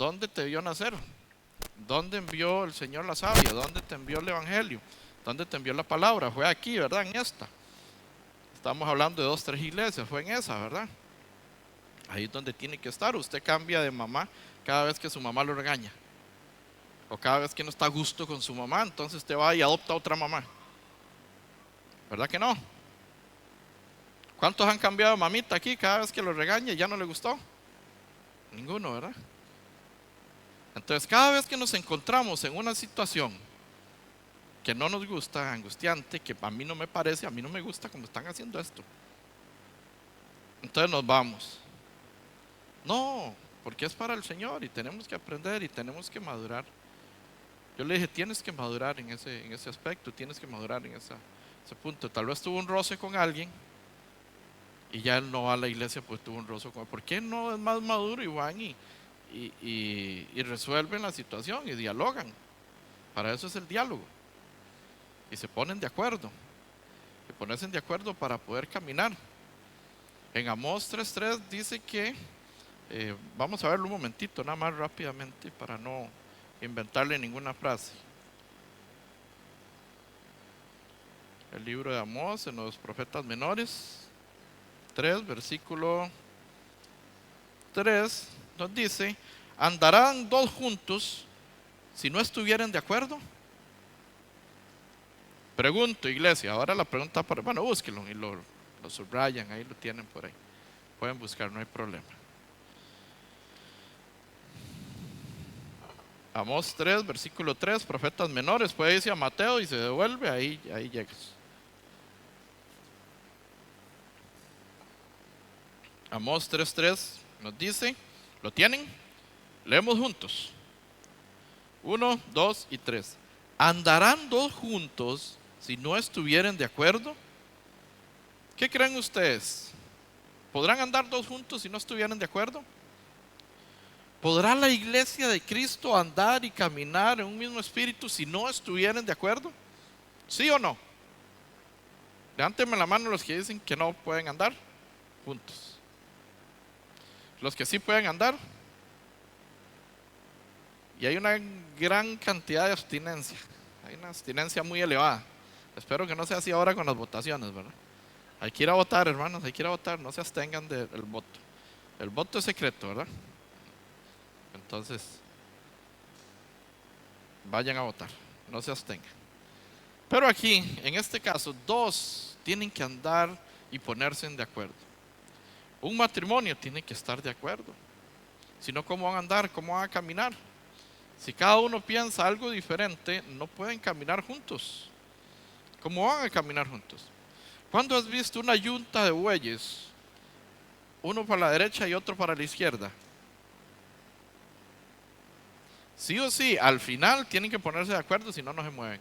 ¿dónde te vio nacer? ¿Dónde envió el Señor la savia? ¿Dónde te envió el Evangelio? ¿Dónde te envió la palabra? Fue aquí, ¿verdad? En esta. Estamos hablando de 2, 3 iglesias, fue en esa, ¿verdad? Ahí es donde tiene que estar. Usted cambia de mamá cada vez que su mamá lo regaña, o cada vez que no está a gusto con su mamá, entonces usted va y adopta otra mamá, ¿verdad que no? ¿Cuántos han cambiado de mamita aquí cada vez que lo regaña y ya no le gustó? Ninguno, ¿verdad? Entonces cada vez que nos encontramos en una situación que no nos gusta, angustiante, que a mí no me parece, a mí no me gusta como están haciendo esto, entonces nos vamos. No, porque es para el Señor y tenemos que aprender y tenemos que madurar. Yo le dije, tienes que madurar en ese aspecto, tienes que madurar en ese punto. Tal vez tuvo un roce con alguien y ya él no va a la iglesia porque tuvo un roce con él. ¿Por qué no es más maduro y van y resuelven la situación y dialogan? Para eso es el diálogo. Y se ponen de acuerdo. Se ponen de acuerdo para poder caminar. En Amós 3:3 dice que, vamos a verlo un momentito, nada más rápidamente para no inventarle ninguna frase. El libro de Amós en los profetas menores 3, versículo 3, nos dice: ¿andarán dos juntos si no estuvieran de acuerdo? Pregunto, iglesia. Ahora la pregunta para, bueno, búsquenlo y lo subrayan, ahí lo tienen por ahí. Pueden buscar, no hay problema. Amós 3, versículo 3, profetas menores. Puede irse a Mateo y se devuelve, ahí llegas. Amós 3:3 nos dice, ¿lo tienen? Leemos juntos. 1, 2 y 3. ¿Andarán dos juntos si no estuvieran de acuerdo? ¿Qué creen ustedes? ¿Podrán andar dos juntos si no estuvieran de acuerdo? ¿Podrá la iglesia de Cristo andar y caminar en un mismo espíritu si no estuvieran de acuerdo? ¿Sí o no? Levánteme la mano los que dicen que no pueden andar juntos. Los que sí pueden andar. Y hay una gran cantidad de abstinencia. Hay una abstinencia muy elevada. Espero que no sea así ahora con las votaciones, ¿verdad? Hay que ir a votar, hermanos, hay que ir a votar. No se abstengan del voto. El voto es secreto, ¿verdad? Entonces, vayan a votar, no se abstengan. Pero aquí, en este caso, dos tienen que andar y ponerse de acuerdo. Un matrimonio tiene que estar de acuerdo. Si no, ¿cómo van a andar? ¿Cómo van a caminar? Si cada uno piensa algo diferente, no pueden caminar juntos. ¿Cómo van a caminar juntos? ¿Cuándo has visto una yunta de bueyes? Uno para la derecha y otro para la izquierda. Sí o sí, al final tienen que ponerse de acuerdo, si no, no se mueven.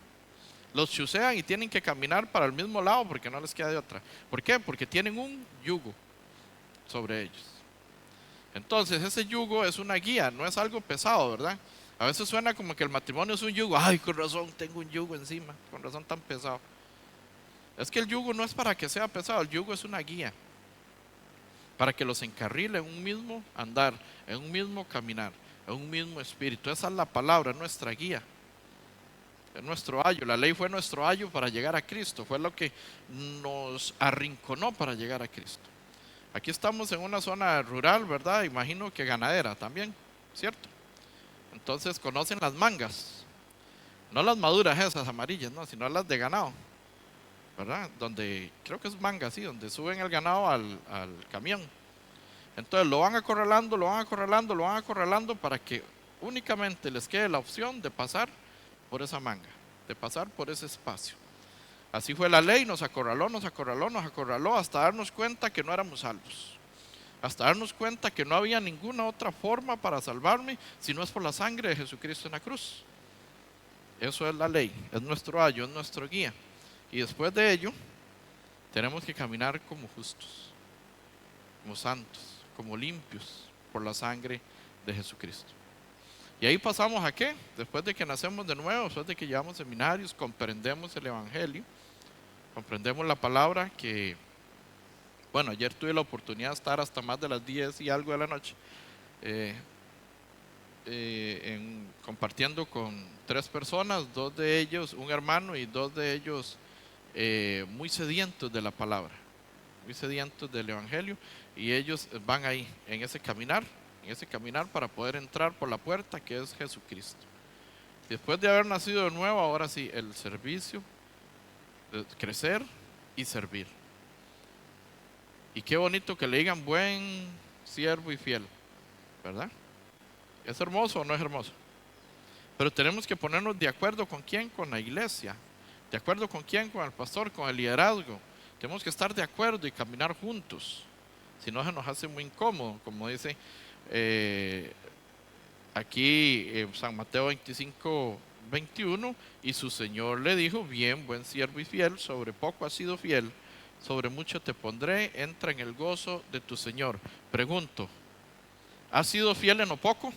Los chusean y tienen que caminar para el mismo lado porque no les queda de otra. ¿Por qué? Porque tienen un yugo sobre ellos. Entonces ese yugo es una guía, no es algo pesado, ¿verdad? A veces suena como que el matrimonio es un yugo. Ay, con razón, tengo un yugo encima, con razón tan pesado. Es que el yugo no es para que sea pesado, el yugo es una guía para que los encarrile en un mismo andar, en un mismo caminar, en un mismo espíritu. Esa es la palabra, nuestra guía. Es nuestro ayo. La ley fue nuestro ayo para llegar a Cristo. Fue lo que nos arrinconó para llegar a Cristo. Aquí estamos en una zona rural, ¿verdad? Imagino que ganadera también, ¿cierto? Entonces conocen las mangas. No las maduras esas amarillas, no, sino las de ganado, ¿verdad? Donde, creo que es manga, sí, donde suben el ganado al camión. Entonces lo van acorralando, lo van acorralando, lo van acorralando para que únicamente les quede la opción de pasar por esa manga, de pasar por ese espacio. Así fue la ley, nos acorraló, nos acorraló, nos acorraló hasta darnos cuenta que no éramos salvos. Hasta darnos cuenta que no había ninguna otra forma para salvarme si no es por la sangre de Jesucristo en la cruz. Eso es la ley, es nuestro ayo, es nuestro guía. Y después de ello, tenemos que caminar como justos, como santos, como limpios por la sangre de Jesucristo. Y ahí pasamos a qué? Después de que nacemos de nuevo, después de que llevamos seminarios, comprendemos el Evangelio, comprendemos la palabra que, bueno, ayer tuve la oportunidad de estar hasta más de las 10 y algo de la noche compartiendo con 3 personas, 2 de ellos, un hermano y 2 de ellos muy sedientos de la palabra, muy sedientos del evangelio, y ellos van ahí en ese caminar para poder entrar por la puerta que es Jesucristo. Después de haber nacido de nuevo, ahora sí, el servicio, crecer y servir. Y qué bonito que le digan buen siervo y fiel, ¿verdad? ¿Es hermoso o no es hermoso? Pero tenemos que ponernos de acuerdo con quién, con la iglesia. ¿De acuerdo con quién? Con el pastor, con el liderazgo. Tenemos que estar de acuerdo y caminar juntos. Si no, se nos hace muy incómodo, como dice aquí San Mateo 25, 21. Y su Señor le dijo: bien, buen siervo y fiel, sobre poco has sido fiel, sobre mucho te pondré, entra en el gozo de tu Señor. Pregunto, ¿has sido fiel en lo poco?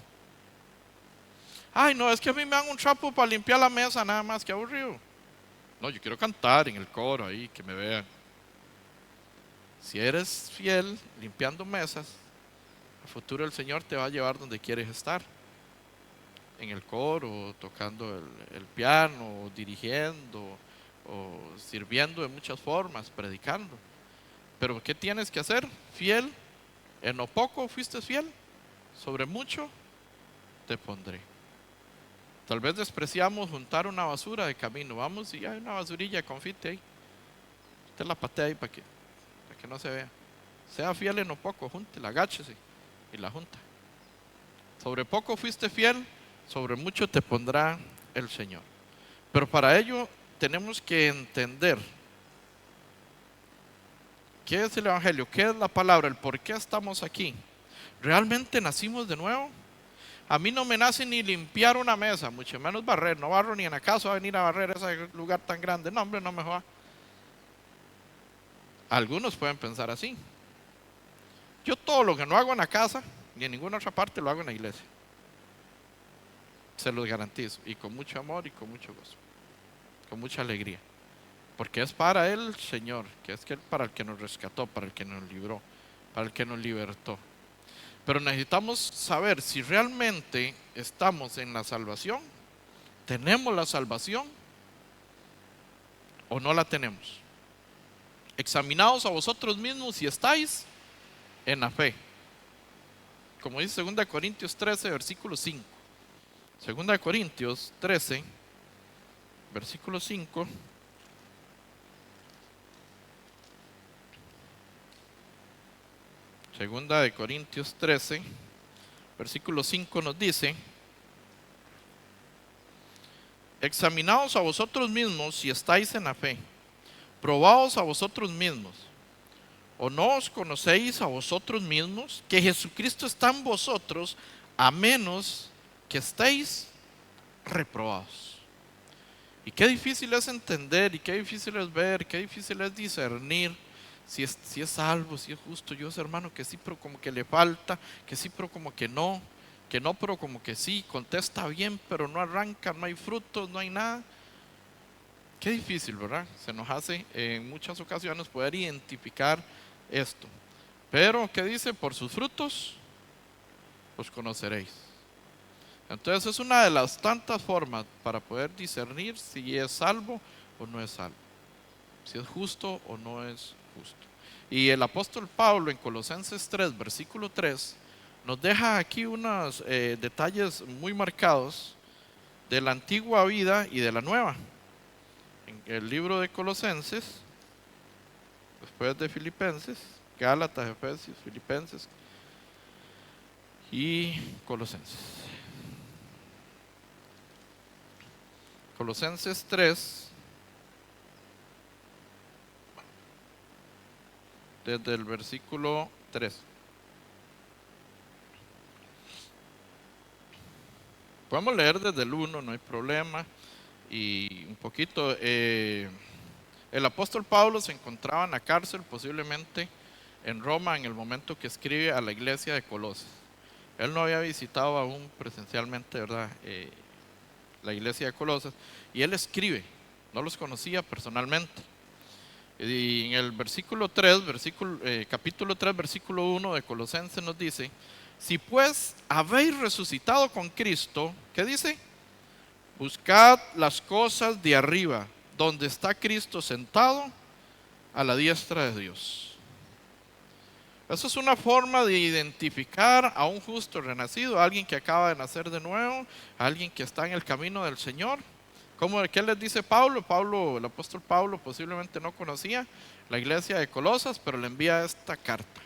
Ay, no, es que a mí me dan un trapo para limpiar la mesa, nada más, que aburrido. No, yo quiero cantar en el coro ahí, que me vean. Si eres fiel limpiando mesas, a futuro el Señor te va a llevar donde quieres estar. En el coro, tocando el piano, o dirigiendo, o sirviendo de muchas formas, predicando. Pero ¿qué tienes que hacer? Fiel. En lo poco fuiste fiel, sobre mucho te pondré. Tal vez despreciamos juntar una basura de camino. Vamos y hay una basurilla de confite ahí. Usted la patea ahí para que no se vea. Sea fiel en lo poco, júntela, agáchese y la junta. Sobre poco fuiste fiel, sobre mucho te pondrá el Señor. Pero para ello tenemos que entender qué es el Evangelio, qué es la palabra, el por qué estamos aquí. ¿Realmente nacimos de nuevo? A mí no me nace ni limpiar una mesa, mucho menos barrer. No barro ni en la casa, va a venir a barrer ese lugar tan grande. No, hombre, no me joda. Algunos pueden pensar así. Yo todo lo que no hago en la casa, ni en ninguna otra parte, lo hago en la iglesia. Se los garantizo. Y con mucho amor y con mucho gozo. Con mucha alegría. Porque es para el Señor, que es para el que nos rescató, para el que nos libró, para el que nos libertó. Pero necesitamos saber si realmente estamos en la salvación, tenemos la salvación o no la tenemos. Examinaos a vosotros mismos si estáis en la fe. Como dice 2 Corintios 13, versículo 5. 2 Corintios 13, versículo 5. Segunda de Corintios 13, versículo 5 nos dice: examinaos a vosotros mismos si estáis en la fe, probaos a vosotros mismos, o no os conocéis a vosotros mismos que Jesucristo está en vosotros, a menos que estéis reprobados. Y qué difícil es entender, y qué difícil es ver, qué difícil es discernir si es salvo, si es justo. Yo sé, hermano, que sí, pero como que le falta, que sí, pero como que no, pero como que sí, contesta bien, pero no arranca, no hay frutos, no hay nada. Qué difícil, ¿verdad? Se nos hace en muchas ocasiones poder identificar esto. Pero, ¿qué dice? Por sus frutos los conoceréis. Entonces es una de las tantas formas para poder discernir si es salvo o no es salvo, si es justo o no es justo. Y el apóstol Pablo en Colosenses 3, versículo 3, nos deja aquí unos detalles muy marcados de la antigua vida y de la nueva. En el libro de Colosenses, después de Filipenses, Gálatas, Efesios, Filipenses y Colosenses. Colosenses 3, desde el versículo 3. Podemos leer desde el 1, no hay problema. Y un poquito, el apóstol Pablo se encontraba en la cárcel, posiblemente en Roma, en el momento que escribe a la iglesia de Colosas. Él no había visitado aún presencialmente, ¿verdad? La iglesia de Colosas, y él escribe, no los conocía personalmente. Y en el versículo 3, capítulo 3, versículo 1 de Colosenses nos dice: Si pues habéis resucitado con Cristo, ¿qué dice? Buscad las cosas de arriba, donde está Cristo sentado a la diestra de Dios. Eso es una forma de identificar a un justo renacido, a alguien que acaba de nacer de nuevo, a alguien que está en el camino del Señor. ¿Qué les dice Pablo? El apóstol Pablo posiblemente no conocía la iglesia de Colosas, pero le envía esta carta.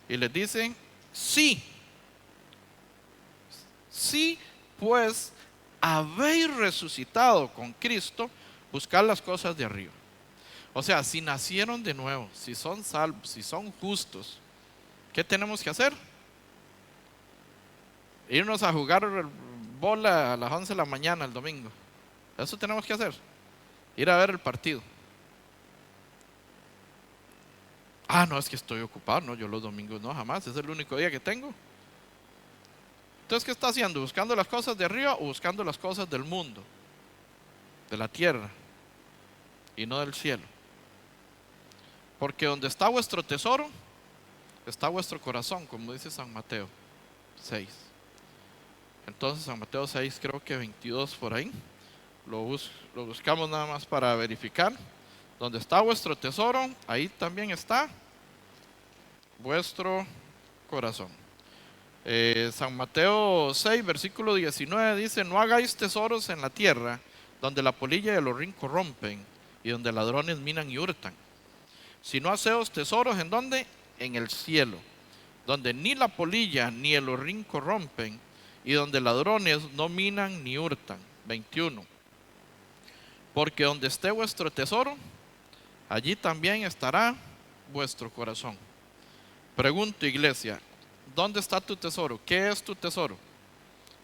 Y les dice, sí, pues habéis resucitado con Cristo, buscad las cosas de arriba. O sea, si nacieron de nuevo, si son salvos, si son justos, ¿qué tenemos que hacer? Irnos a jugar bola a las 11 de la mañana el domingo. Eso tenemos que hacer. Ir a ver el partido. No, es que estoy ocupado. No, yo los domingos no, jamás. Es el único día que tengo. Entonces, ¿qué está haciendo? ¿Buscando las cosas de arriba o buscando las cosas del mundo? De la tierra. Y no del cielo. Porque donde está vuestro tesoro, está vuestro corazón, como dice San Mateo 6. Entonces San Mateo 6, creo que 22 por ahí. Lo buscamos nada más para verificar. Donde está vuestro tesoro, ahí también está vuestro corazón. San Mateo 6, versículo 19 dice: no hagáis tesoros en la tierra, donde la polilla y el orín corrompen, y donde ladrones minan y hurtan. Sino haceos tesoros, ¿en dónde? En el cielo, donde ni la polilla ni el orín corrompen, y donde ladrones no minan ni hurtan. 21. Porque donde esté vuestro tesoro, allí también estará vuestro corazón. Pregunto, iglesia, ¿dónde está tu tesoro? ¿Qué es tu tesoro?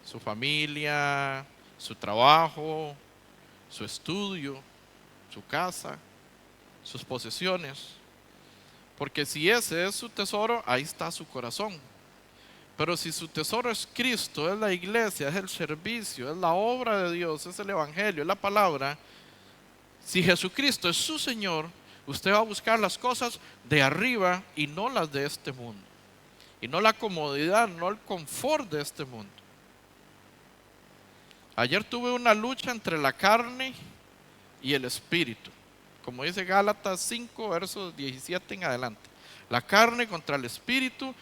Su familia, su trabajo, su estudio, su casa, sus posesiones. Porque si ese es su tesoro, ahí está su corazón. Pero si su tesoro es Cristo, es la iglesia, es el servicio, es la obra de Dios, es el evangelio, es la palabra. Si Jesucristo es su Señor, usted va a buscar las cosas de arriba y no las de este mundo. Y no la comodidad, no el confort de este mundo. Ayer tuve una lucha entre la carne y el espíritu. Como dice Gálatas 5, versos 17 en adelante. La carne contra el espíritu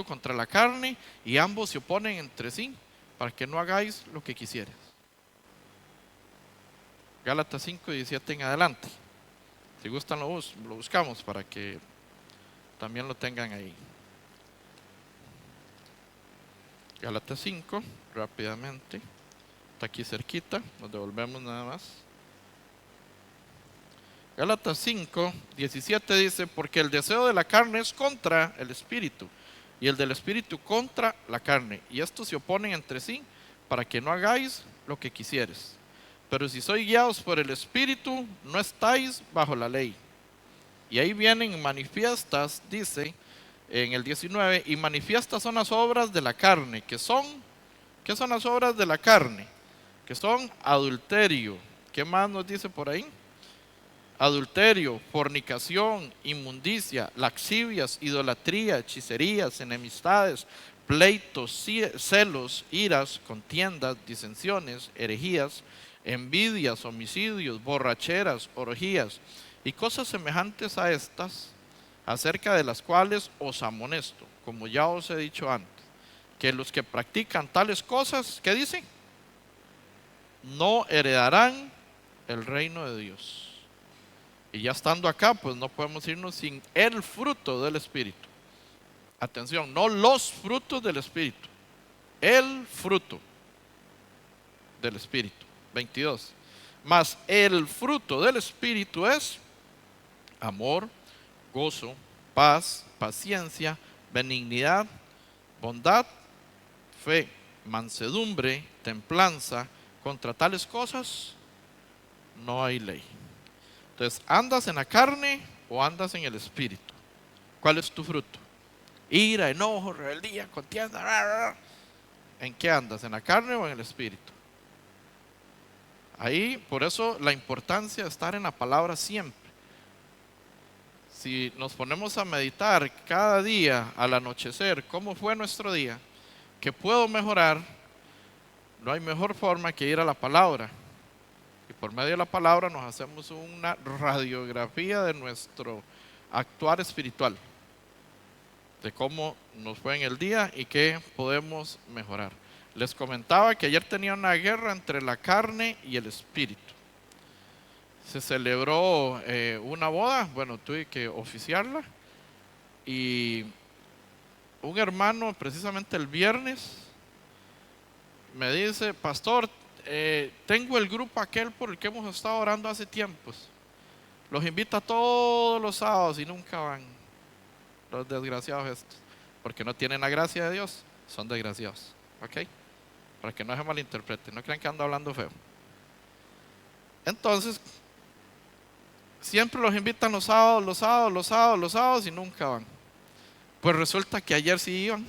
contra la carne, y ambos se oponen entre sí para que no hagáis lo que quisieras. Gálatas 5, 17 en adelante. Si gustan lo buscamos para que también lo tengan ahí. Gálatas 5, rápidamente. Está aquí cerquita, nos devolvemos nada más. Gálatas 5, 17 dice: porque el deseo de la carne es contra el espíritu, y el del espíritu contra la carne, y estos se oponen entre sí para que no hagáis lo que quisieres. Pero si sois guiados por el espíritu, no estáis bajo la ley. Y ahí vienen manifiestas, dice en el 19, y manifiestas son las obras de la carne, ¿qué son las obras de la carne? Que son adulterio. ¿Qué más nos dice por ahí? Adulterio, fornicación, inmundicia, laxivias, idolatría, hechicerías, enemistades, pleitos, celos, iras, contiendas, disensiones, herejías, envidias, homicidios, borracheras, orgías y cosas semejantes a estas, acerca de las cuales os amonesto, como ya os he dicho antes, que los que practican tales cosas, ¿qué dicen? No heredarán el reino de Dios. Y ya estando acá, pues no podemos irnos sin el fruto del Espíritu. Atención, no los frutos del Espíritu, el fruto del Espíritu. 22. Mas el fruto del Espíritu es amor, gozo, paz, paciencia, benignidad, bondad, fe, mansedumbre, templanza. Contra tales cosas no hay ley. Entonces, ¿andas en la carne o andas en el espíritu? ¿Cuál es tu fruto? Ira, enojo, rebeldía, contienda. ¿En qué andas? ¿En la carne o en el espíritu? Ahí, por eso la importancia de estar en la palabra siempre. si nos ponemos a meditar cada día al anochecer cómo fue nuestro día, qué puedo mejorar, no hay mejor forma que ir a la palabra. Y por medio de la palabra nos hacemos una radiografía de nuestro actuar espiritual, de cómo nos fue en el día y qué podemos mejorar. Les comentaba que ayer tenía una guerra entre la carne y el espíritu. Se celebró una boda, bueno, tuve que oficiarla, y un hermano precisamente el viernes me dice: pastor, tengo el grupo aquel por el que hemos estado orando hace tiempos, los invita todos los sábados y nunca van, los desgraciados estos, porque no tienen la gracia de Dios, son desgraciados, ¿ok? Para que no se malinterpreten, no crean que ando hablando feo. Entonces, siempre los invitan los sábados, los sábados, los sábados, los sábados y nunca van. Pues resulta que ayer sí iban,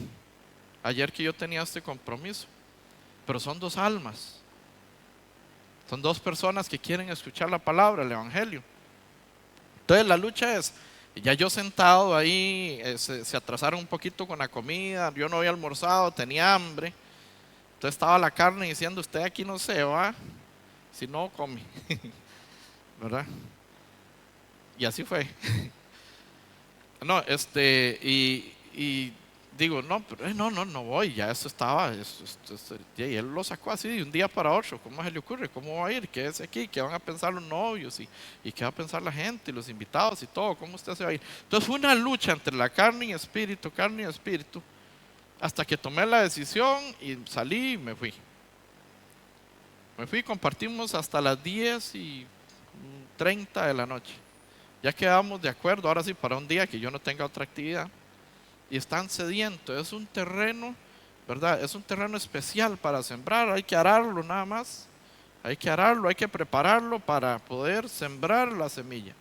ayer que yo tenía este compromiso, pero son dos almas, son dos personas que quieren escuchar la palabra, el evangelio. Entonces la lucha es, ya yo sentado ahí, se atrasaron un poquito con la comida, yo no había almorzado, tenía hambre, entonces estaba la carne diciendo: usted aquí no se va, si no come, ¿verdad? Y así fue. No, y digo: no, pero no voy, ya eso estaba, y él lo sacó así de un día para otro. ¿Cómo se le ocurre? ¿Cómo va a ir? ¿Qué es aquí? ¿Qué van a pensar los novios? ¿Y qué va a pensar la gente, y los invitados y todo? ¿Cómo usted se va a ir? Entonces fue una lucha entre la carne y espíritu, hasta que tomé la decisión y salí y me fui. Compartimos hasta las 10:30 de la noche. Ya quedamos de acuerdo, ahora sí, para un día que yo no tenga otra actividad. Y están sedientos, es un terreno, ¿verdad? Es un terreno especial para sembrar, hay que ararlo nada más. Hay que ararlo, hay que prepararlo para poder sembrar la semilla.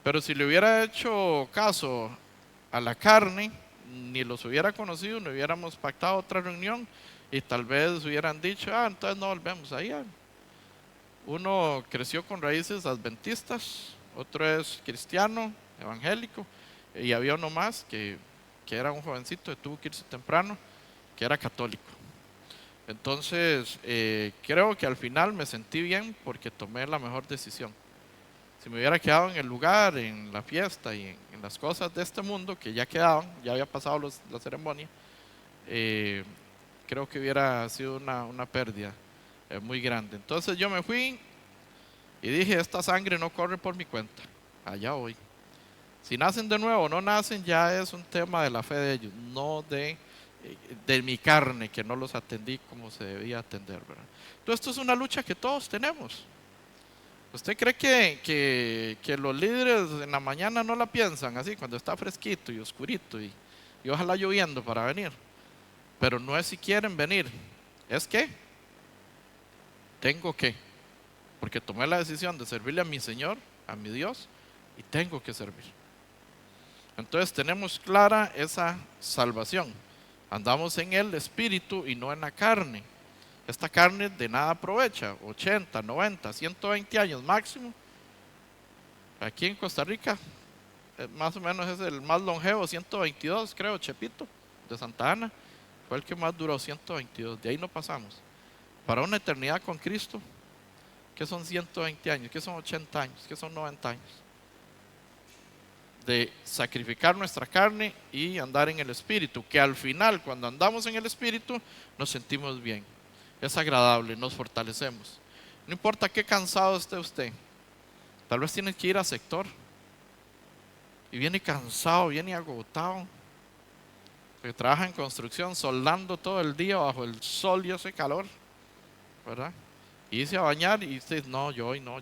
Pero si le hubiera hecho caso a la carne, ni los hubiera conocido, no hubiéramos pactado otra reunión y tal vez hubieran dicho: entonces no volvemos ahí. Uno creció con raíces adventistas, otro es cristiano, evangélico, y había uno más que era un jovencito que tuvo que irse temprano, que era católico. Entonces, creo que al final me sentí bien porque tomé la mejor decisión. Si me hubiera quedado en el lugar, en la fiesta y en las cosas de este mundo que ya quedaban, ya había pasado la ceremonia, creo que hubiera sido una pérdida muy grande. Entonces yo me fui y dije: esta sangre no corre por mi cuenta, allá voy. Si nacen de nuevo o no nacen, ya es un tema de la fe de ellos, no de mi carne, que no los atendí como se debía atender, ¿verdad? Entonces esto es una lucha que todos tenemos. ¿Usted cree que los líderes en la mañana no la piensan así, cuando está fresquito y oscurito y ojalá lloviendo para venir? Pero no es si quieren venir, es que tengo que, porque tomé la decisión de servirle a mi Señor, a mi Dios, y tengo que servir. Entonces tenemos clara esa salvación. Andamos en el espíritu y no en la carne. Esta carne de nada aprovecha, 80, 90, 120 años máximo. Aquí en Costa Rica, más o menos es el más longevo, 122 creo, Chepito, de Santa Ana, fue el que más duró, 122, de ahí no pasamos. Para una eternidad con Cristo, ¿qué son 120 años? ¿Qué son 80 años? ¿Qué son 90 años? De sacrificar nuestra carne y andar en el espíritu, que al final, cuando andamos en el espíritu, nos sentimos bien, es agradable, nos fortalecemos. No importa qué cansado esté usted, tal vez tiene que ir a sector y viene cansado, viene agotado, porque trabaja en construcción, soldando todo el día bajo el sol y ese calor, ¿verdad? Y irse a bañar y usted: no, yo hoy no,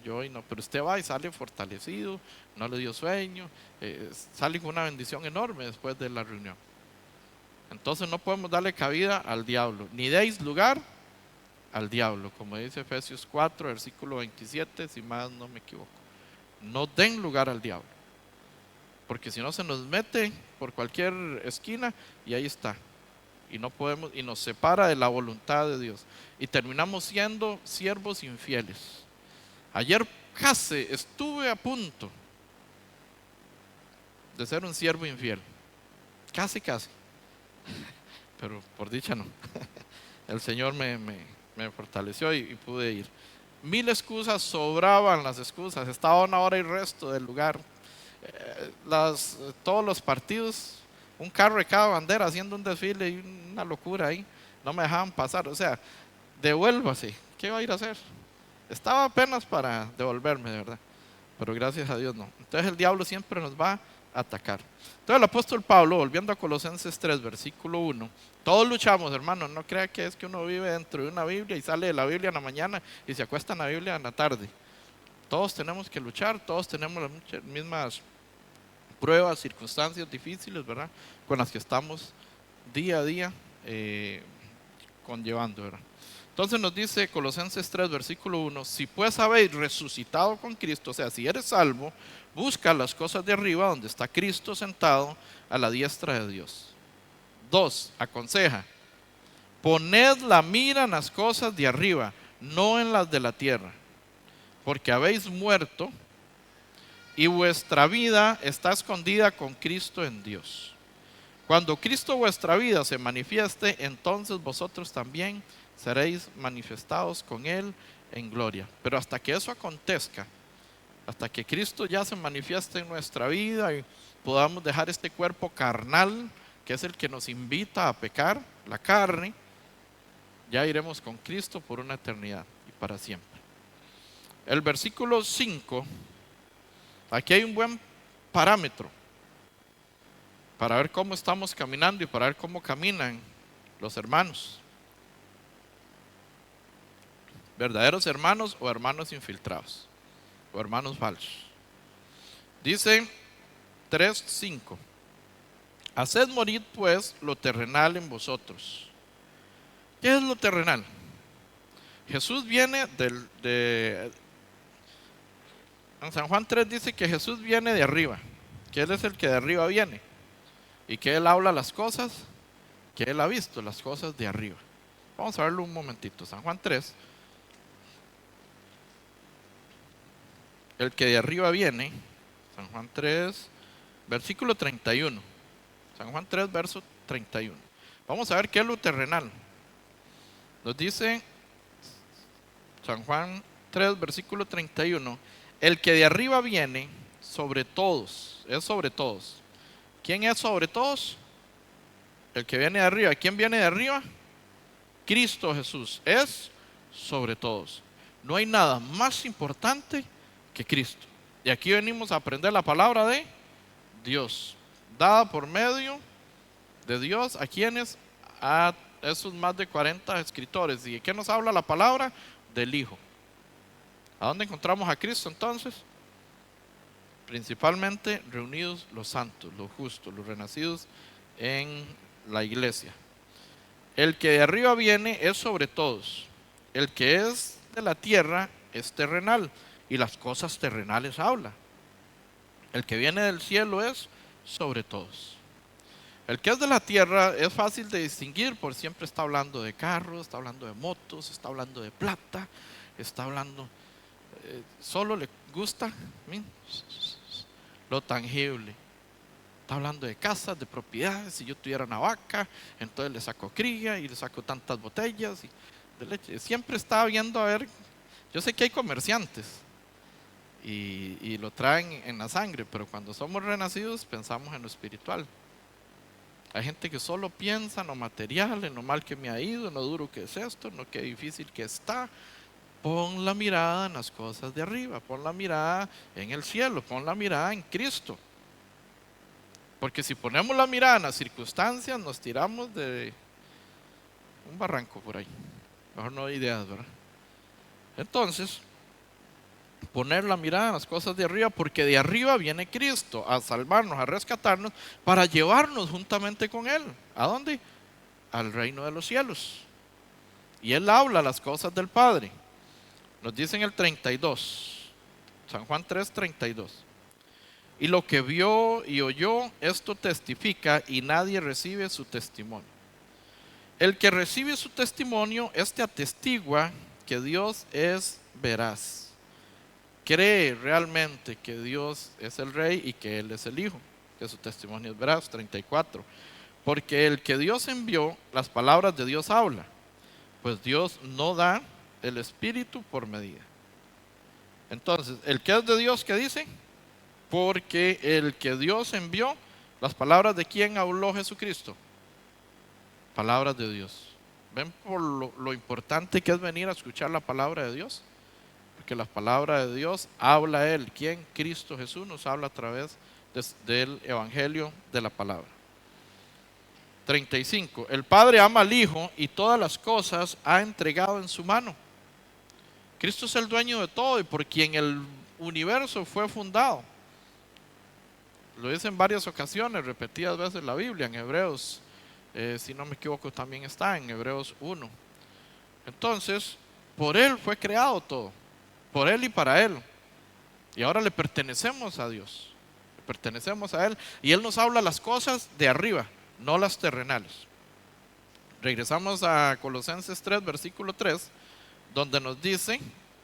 pero usted va y sale fortalecido, no le dio sueño, sale con una bendición enorme después de la reunión. Entonces no podemos darle cabida al diablo, ni deis lugar al diablo, como dice Efesios 4, versículo 27, si más no me equivoco. No den lugar al diablo, porque si no se nos mete por cualquier esquina y ahí está. Y no podemos, y nos separa de la voluntad de Dios y terminamos siendo siervos infieles. Ayer casi estuve a punto de ser un siervo infiel. Casi, casi. Pero por dicha no. El Señor me fortaleció y pude ir. 1000 excusas, sobraban las excusas. Estaba 1 hora y resto del lugar. Todos los partidos, un carro de cada bandera haciendo un desfile y una locura ahí. No me dejaban pasar. O sea, devuélvase. ¿Qué va a ir a hacer? Estaba apenas para devolverme, de verdad. Pero gracias a Dios no. Entonces el diablo siempre nos va a atacar. Entonces el apóstol Pablo, volviendo a Colosenses 3, versículo 1, todos luchamos, hermanos. No crea que es que uno vive dentro de una Biblia y sale de la Biblia en la mañana y se acuesta en la Biblia en la tarde. Todos tenemos que luchar, todos tenemos las mismas pruebas, circunstancias difíciles, ¿verdad? Con las que estamos día a día conllevando, ¿verdad? Entonces nos dice Colosenses 3, versículo 1, si pues habéis resucitado con Cristo, o sea, si eres salvo, busca las cosas de arriba donde está Cristo sentado a la diestra de Dios. 2, aconseja, poned la mira en las cosas de arriba, no en las de la tierra, porque habéis muerto y vuestra vida está escondida con Cristo en Dios. Cuando Cristo vuestra vida se manifieste, entonces vosotros también seréis manifestados con Él en gloria. Pero hasta que eso acontezca, hasta que Cristo ya se manifieste en nuestra vida y podamos dejar este cuerpo carnal, que es el que nos invita a pecar, la carne, ya iremos con Cristo por una eternidad y para siempre. El versículo 5, aquí hay un buen parámetro para ver cómo estamos caminando y para ver cómo caminan los hermanos. Verdaderos hermanos o hermanos infiltrados o hermanos falsos. Dice 3:5, haced morir pues lo terrenal en vosotros. ¿Qué es lo terrenal? Jesús viene en San Juan 3 dice que Jesús viene de arriba, que Él es el que de arriba viene y que Él habla las cosas que Él ha visto, las cosas de arriba. Vamos a verlo un momentito. San Juan 3, el que de arriba viene, San Juan 3, versículo 31. San Juan 3, verso 31. Vamos a ver qué es lo terrenal. Nos dice San Juan 3, versículo 31. El que de arriba viene sobre todos, es sobre todos. ¿Quién es sobre todos? El que viene de arriba. ¿Quién viene de arriba? Cristo Jesús es sobre todos. No hay nada más importante que Cristo. Y aquí venimos a aprender la palabra de Dios, dada por medio de Dios a quienes, a esos más de 40 escritores. ¿Y de qué nos habla la palabra? Del Hijo. ¿A dónde encontramos a Cristo entonces? Principalmente reunidos los santos, los justos, los renacidos en la iglesia. El que de arriba viene es sobre todos. El que es de la tierra es terrenal y las cosas terrenales habla. El que viene del cielo es sobre todos. El que es de la tierra es fácil de distinguir, porque siempre está hablando de carros, está hablando de motos, está hablando de plata, está hablando, solo le gusta lo tangible. Está hablando de casas, de propiedades. Si yo tuviera una vaca, entonces le saco cría y le saco tantas botellas de leche. Siempre está viendo a ver. Yo sé que hay comerciantes y lo traen en la sangre, pero cuando somos renacidos pensamos en lo espiritual. Hay gente que solo piensa en lo material, en lo mal que me ha ido, en lo duro que es esto, en lo que difícil que está. Pon la mirada en las cosas de arriba, pon la mirada en el cielo, pon la mirada en Cristo. Porque si ponemos la mirada en las circunstancias, nos tiramos de un barranco por ahí. Mejor no hay ideas, ¿verdad? Entonces, poner la mirada en las cosas de arriba, porque de arriba viene Cristo a salvarnos, a rescatarnos, para llevarnos juntamente con Él. ¿A dónde? Al reino de los cielos. Y Él habla las cosas del Padre. Nos dice en el 32, San Juan 3, 32. Y lo que vio y oyó, esto testifica, y nadie recibe su testimonio. El que recibe su testimonio, este atestigua que Dios es veraz. Cree realmente que Dios es el Rey y que Él es el Hijo. que su testimonio es veraz. 34. Porque el que Dios envió, las palabras de Dios habla, pues Dios no da el Espíritu por medida. Entonces, el que es de Dios, ¿qué dice? Porque el que Dios envió, las palabras de quién habló Jesucristo, palabras de Dios. ¿Ven por lo importante que es venir a escuchar la palabra de Dios? Porque la palabra de Dios habla Él. ¿Quién? Cristo Jesús nos habla a través del Evangelio de la palabra. 35. El Padre ama al Hijo y todas las cosas ha entregado en su mano. Cristo es el dueño de todo y por quien el universo fue fundado. Lo dice en varias ocasiones, repetidas veces en la Biblia, en Hebreos, si no me equivoco también está en Hebreos 1. Entonces, por Él fue creado todo, por Él y para Él. Y ahora le pertenecemos a Dios, le pertenecemos a Él. Y Él nos habla las cosas de arriba, no las terrenales. Regresamos a Colosenses 3, versículo 3, donde nos dice,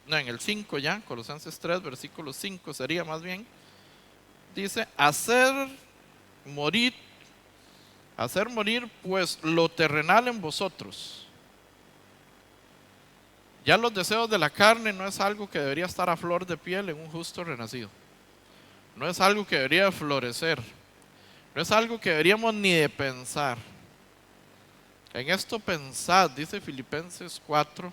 no, en el 5 ya, Colosenses 3, versículo 5 sería más bien, dice, hacer morir pues lo terrenal en vosotros. Ya los deseos de la carne no es algo que debería estar a flor de piel en un justo renacido. No es algo que debería florecer. No es algo que deberíamos ni de pensar. En esto pensad, dice Filipenses 4,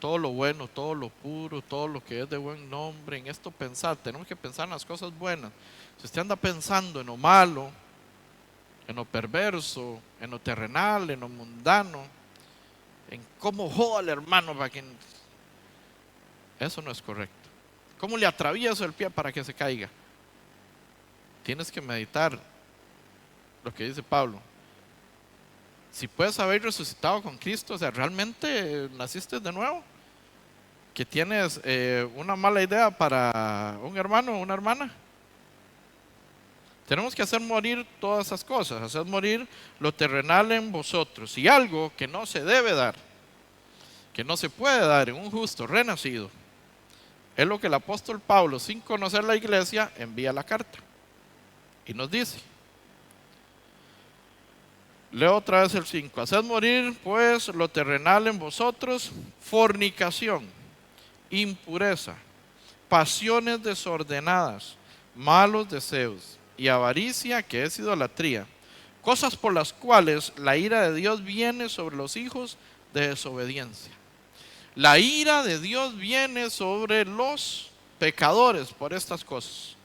todo lo bueno, todo lo puro, todo lo que es de buen nombre, en esto pensad. Tenemos que pensar en las cosas buenas. Si usted anda pensando en lo malo, en lo perverso, en lo terrenal, en lo mundano, en cómo joda al hermano para que... Eso no es correcto. ¿Cómo le atravieso el pie para que se caiga? Tienes que meditar lo que dice Pablo. Si puedes haber resucitado con Cristo, o sea, realmente naciste de nuevo. Que tienes una mala idea para un hermano o una hermana. Tenemos que hacer morir todas esas cosas, hacer morir lo terrenal en vosotros. Y algo que no se debe dar, que no se puede dar en un justo renacido, es lo que el apóstol Pablo, sin conocer la iglesia, envía la carta. Y nos dice, leo otra vez el 5, haced morir pues lo terrenal en vosotros, fornicación, impureza, pasiones desordenadas, malos deseos y avaricia, que es idolatría, cosas por las cuales la ira de Dios viene sobre los hijos de desobediencia. La ira de Dios viene sobre los pecadores por estas cosas.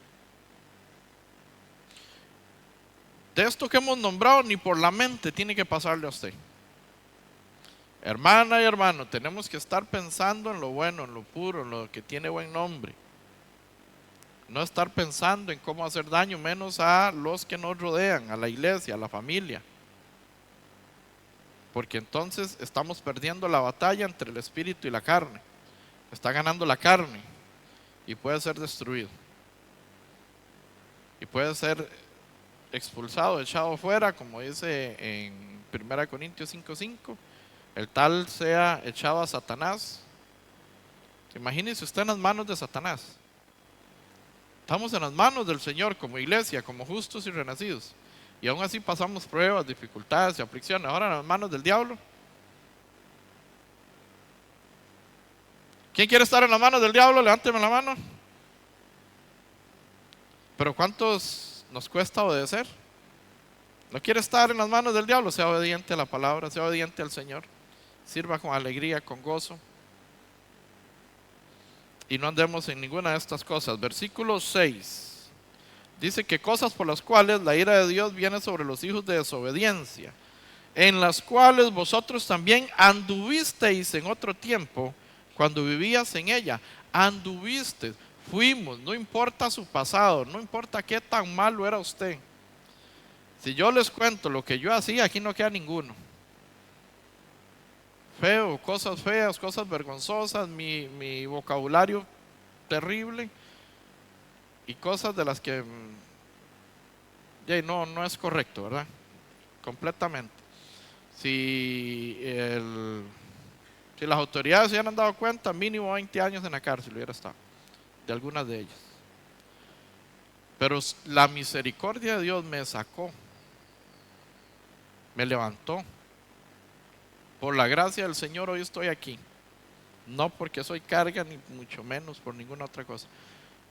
De esto que hemos nombrado, ni por la mente tiene que pasarle a usted. Hermana y hermano, tenemos que estar pensando en lo bueno, en lo puro, en lo que tiene buen nombre. No estar pensando en cómo hacer daño, menos a los que nos rodean, a la iglesia, a la familia. Porque entonces estamos perdiendo la batalla entre el espíritu y la carne. Está ganando la carne y puede ser destruido. Y puede ser expulsado, echado fuera, como dice en 1 Corintios 5:5. El tal sea echado a Satanás. Imagínese usted en las manos de Satanás. Estamos en las manos del Señor como iglesia, como justos y renacidos. Y aún así pasamos pruebas, dificultades y aflicciones. Ahora en las manos del diablo. ¿Quién quiere estar en las manos del diablo? Levánteme la mano. Pero ¿cuántos nos cuesta obedecer? ¿No quiere estar en las manos del diablo? Sea obediente a la palabra, sea obediente al Señor. Sirva con alegría, con gozo. Y no andemos en ninguna de estas cosas. Versículo 6. Dice que cosas por las cuales la ira de Dios viene sobre los hijos de desobediencia, en las cuales vosotros también anduvisteis en otro tiempo, cuando vivías en ella. Anduviste, fuimos, no importa su pasado, no importa qué tan malo era usted. Si yo les cuento lo que yo hacía, aquí no queda ninguno. Feo, cosas feas, cosas vergonzosas, mi vocabulario terrible y cosas de las que no es correcto, ¿verdad? Completamente. Si las autoridades se hubieran dado cuenta, mínimo 20 años en la cárcel hubiera estado, de algunas de ellas. Pero la misericordia de Dios me sacó, me levantó. Por la gracia del Señor hoy estoy aquí. No porque soy carga, ni mucho menos por ninguna otra cosa.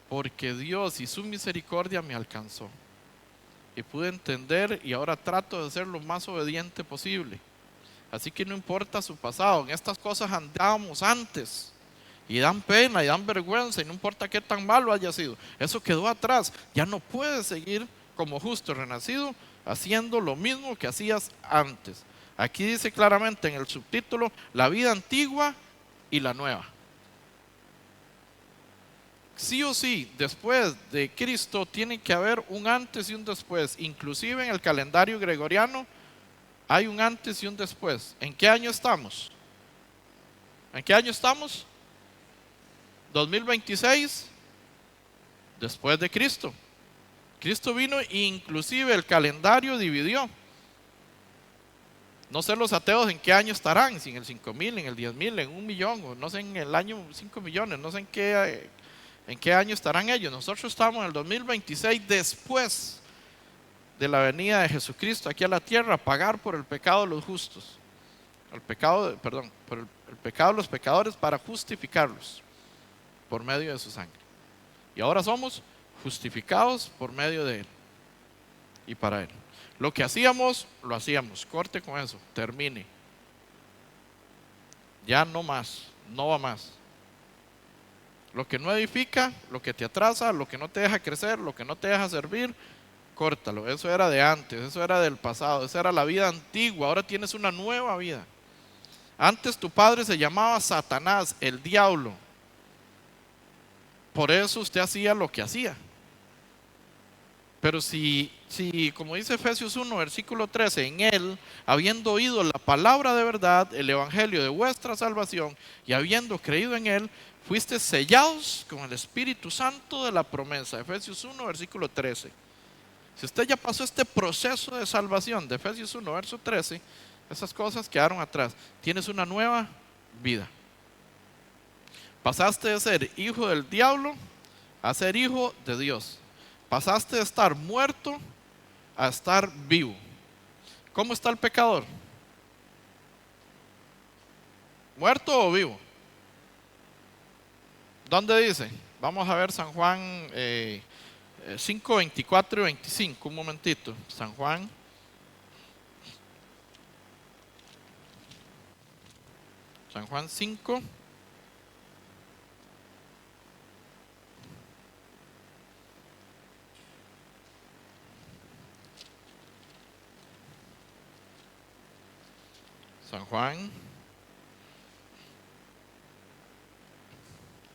Porque Dios y su misericordia me alcanzó. Y pude entender y ahora trato de ser lo más obediente posible. Así que no importa su pasado, en estas cosas andábamos antes. Y dan pena y dan vergüenza y no importa qué tan malo haya sido. Eso quedó atrás. Ya no puedes seguir como justo renacido haciendo lo mismo que hacías antes. Aquí dice claramente en el subtítulo, la vida antigua y la nueva. Sí o sí, después de Cristo tiene que haber un antes y un después. Inclusive en el calendario gregoriano hay un antes y un después. ¿En qué año estamos? ¿En qué año estamos? 2026, después de Cristo. Cristo vino e inclusive el calendario dividió. No sé los ateos en qué año estarán, si en el 5000, en el 10,000, en 1,000,000, o no sé en el año 5 millones, no sé en qué año estarán ellos. Nosotros estamos en el 2026 después de la venida de Jesucristo aquí a la tierra a pagar por el pecado de los justos. Por el pecado de los pecadores para justificarlos por medio de su sangre. Y ahora somos justificados por medio de Él y para Él. Lo que hacíamos, lo hacíamos. Corte con eso, termine. Ya no más, no va más. Lo que no edifica, lo que te atrasa, lo que no te deja crecer, lo que no te deja servir, córtalo. Eso era de antes, eso era del pasado, esa era la vida antigua. Ahora tienes una nueva vida. Antes tu padre se llamaba Satanás, el diablo. Por eso usted hacía lo que hacía. Pero si como dice Efesios 1, versículo 13, en él, habiendo oído la palabra de verdad, el evangelio de vuestra salvación, y habiendo creído en él, fuiste sellados con el Espíritu Santo de la promesa. Efesios 1, versículo 13. Si usted ya pasó este proceso de salvación de Efesios 1, verso 13, esas cosas quedaron atrás. Tienes una nueva vida. Pasaste de ser hijo del diablo a ser hijo de Dios. Pasaste de estar muerto a estar vivo. ¿Cómo está el pecador? ¿Muerto o vivo? ¿Dónde dice? Vamos a ver San Juan 5, 24 y 25. Un momentito. San Juan. San Juan 5. San Juan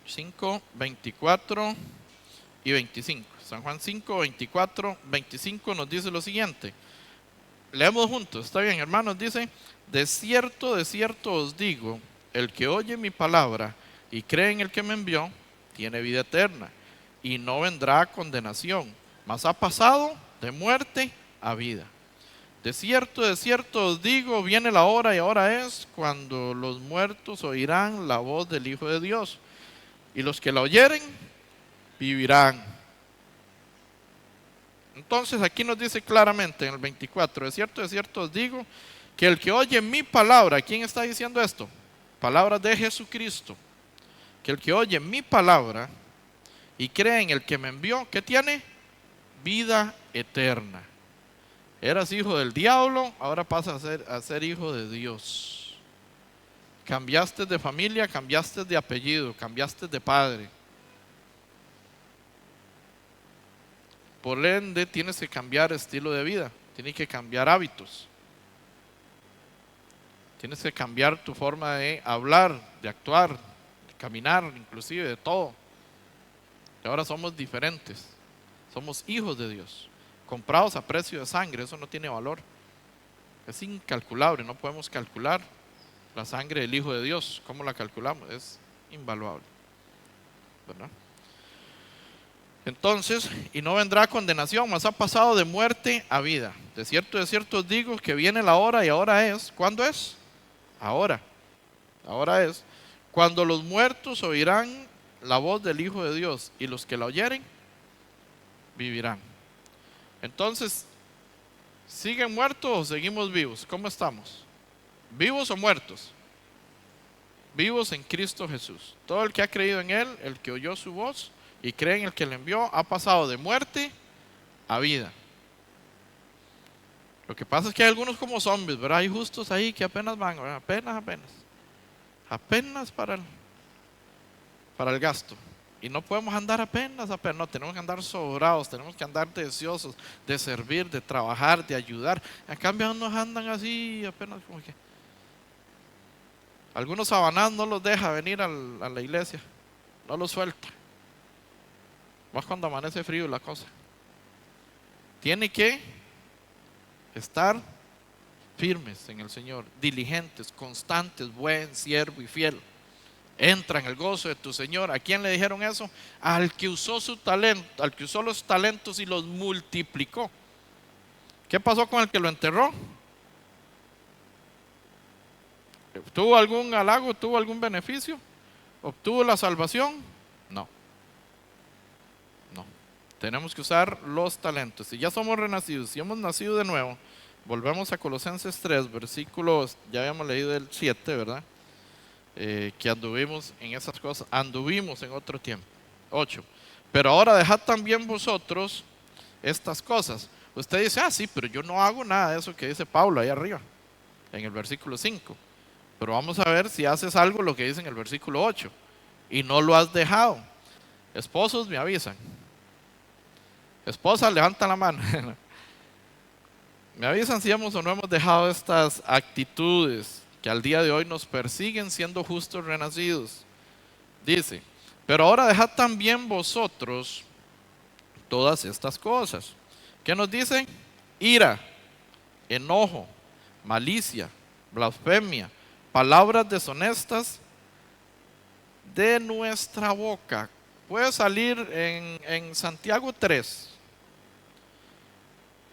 5, 24 y 25. San Juan 5, 24, 25 nos dice lo siguiente. Leemos juntos, está bien, hermanos. Dice: de cierto os digo, el que oye mi palabra y cree en el que me envió, tiene vida eterna, y no vendrá a condenación, mas ha pasado de muerte a vida. De cierto os digo, viene la hora y ahora es cuando los muertos oirán la voz del Hijo de Dios, y los que la oyeren vivirán. Entonces aquí nos dice claramente en el 24, de cierto os digo, que el que oye mi palabra, ¿quién está diciendo esto? Palabras de Jesucristo. Que el que oye mi palabra y cree en el que me envió, ¿qué tiene? Vida eterna. Eras hijo del diablo, ahora pasas a ser hijo de Dios. Cambiaste de familia, cambiaste de apellido, cambiaste de padre. Por ende, tienes que cambiar estilo de vida, tienes que cambiar hábitos. Tienes que cambiar tu forma de hablar, de actuar, de caminar, inclusive de todo. Y ahora somos diferentes. Somos hijos de Dios, comprados a precio de sangre. Eso no tiene valor. Es incalculable, no podemos calcular la sangre del Hijo de Dios. ¿Cómo la calculamos? Es invaluable, ¿verdad? Entonces, y no vendrá condenación, mas ha pasado de muerte a vida. De cierto os digo que viene la hora y ahora es. ¿Cuándo es? Ahora. Ahora es cuando los muertos oirán la voz del Hijo de Dios, y los que la oyeren vivirán. Entonces, ¿siguen muertos o seguimos vivos? ¿Cómo estamos? ¿Vivos o muertos? Vivos en Cristo Jesús. Todo el que ha creído en Él, el que oyó su voz y cree en el que le envió, ha pasado de muerte a vida. Lo que pasa es que hay algunos como zombies, ¿verdad? Hay justos ahí que apenas van, ¿verdad? Apenas para el gasto. Y no podemos andar apenas, no, tenemos que andar sobrados, tenemos que andar deseosos de servir, de trabajar, de ayudar. En cambio, unos andan así, apenas como que. Algunos sabanados no los deja venir a la iglesia, no los suelta. Más cuando amanece frío la cosa. Tiene que estar firmes en el Señor, diligentes, constantes, buen siervo y fiel. Entra en el gozo de tu Señor. ¿A quién le dijeron eso? Al que usó su talento, al que usó los talentos y los multiplicó. ¿Qué pasó con el que lo enterró? ¿Tuvo algún halago? ¿Tuvo algún beneficio? ¿Obtuvo la salvación? No. Tenemos que usar los talentos. Si ya somos renacidos, si hemos nacido de nuevo, volvemos a Colosenses 3, versículos, ya habíamos leído el 7, ¿verdad? Que anduvimos en esas cosas, anduvimos en otro tiempo. 8. Pero ahora dejad también vosotros estas cosas. Usted dice, sí, pero yo no hago nada de eso que dice Pablo ahí arriba, en el versículo 5. Pero vamos a ver si haces algo lo que dice en el versículo 8 y no lo has dejado. Esposos me avisan. Esposas levantan la mano. Me avisan si hemos o no hemos dejado estas actitudes que al día de hoy nos persiguen siendo justos renacidos. Dice, pero ahora dejad también vosotros todas estas cosas. ¿Qué nos dice? Ira, enojo, malicia, blasfemia, palabras deshonestas de nuestra boca. Puede salir en Santiago 3.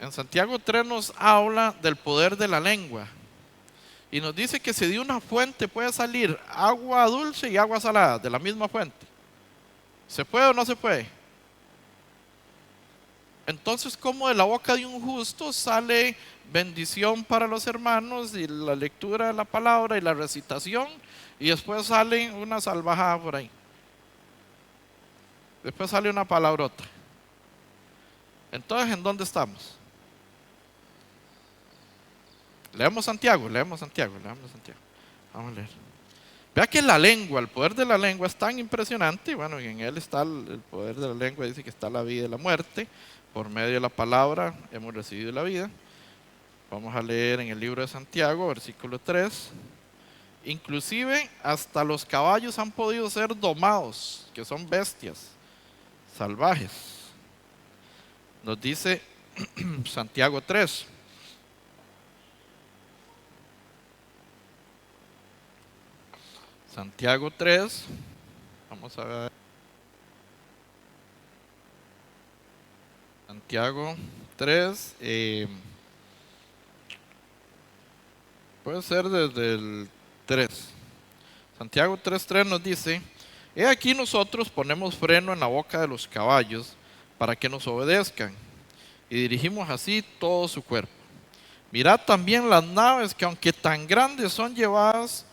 En Santiago 3 nos habla del poder de la lengua. Y nos dice que si de una fuente puede salir agua dulce y agua salada, de la misma fuente. ¿Se puede o no se puede? Entonces, ¿cómo de la boca de un justo sale bendición para los hermanos y la lectura de la palabra y la recitación? Y después sale una salvajada por ahí. Después sale una palabrota. Entonces, ¿en dónde estamos? Leemos Santiago. Vamos a leer. Vea que la lengua, el poder de la lengua es tan impresionante. Bueno, en él está el poder de la lengua, dice que está la vida y la muerte. Por medio de la palabra hemos recibido la vida. Vamos a leer en el libro de Santiago, versículo 3. Inclusive hasta los caballos han podido ser domados, que son bestias salvajes. Nos dice Santiago 3. Santiago 3. Vamos a ver. Santiago 3. Puede ser desde el 3. Santiago 3:3 nos dice: he aquí nosotros ponemos freno en la boca de los caballos para que nos obedezcan, y dirigimos así todo su cuerpo. Mirad también las naves, que aunque tan grandes son llevadas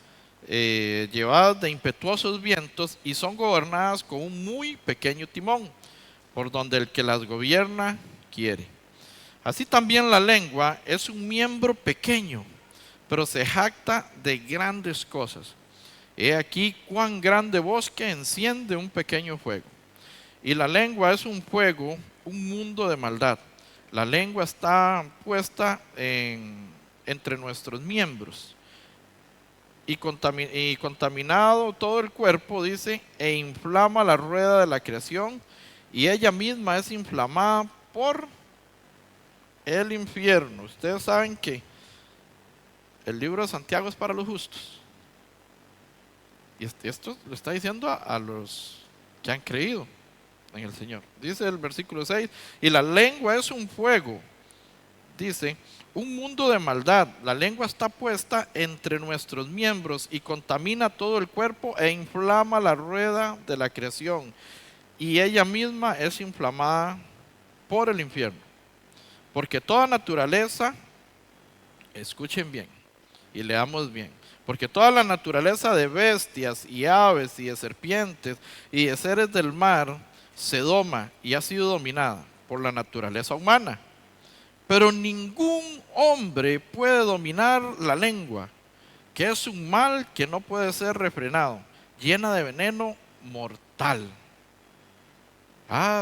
de impetuosos vientos, y son gobernadas con un muy pequeño timón, por donde el que las gobierna quiere. Así también la lengua es un miembro pequeño, pero se jacta de grandes cosas. He aquí cuán grande bosque enciende un pequeño fuego. Y la lengua es un fuego, un mundo de maldad. La lengua está puesta entre nuestros miembros y contaminado todo el cuerpo, dice, e inflama la rueda de la creación, y ella misma es inflamada por el infierno. Ustedes saben que el libro de Santiago es para los justos. Y esto lo está diciendo a los que han creído en el Señor. Dice el versículo 6, y la lengua es un fuego, dice, un mundo de maldad. La lengua está puesta entre nuestros miembros y contamina todo el cuerpo e inflama la rueda de la creación. Y ella misma es inflamada por el infierno. Porque toda naturaleza, escuchen bien y leamos bien, porque toda la naturaleza de bestias y aves y de serpientes y de seres del mar se doma y ha sido dominada por la naturaleza humana. Pero ningún hombre puede dominar la lengua, que es un mal que no puede ser refrenado, llena de veneno mortal.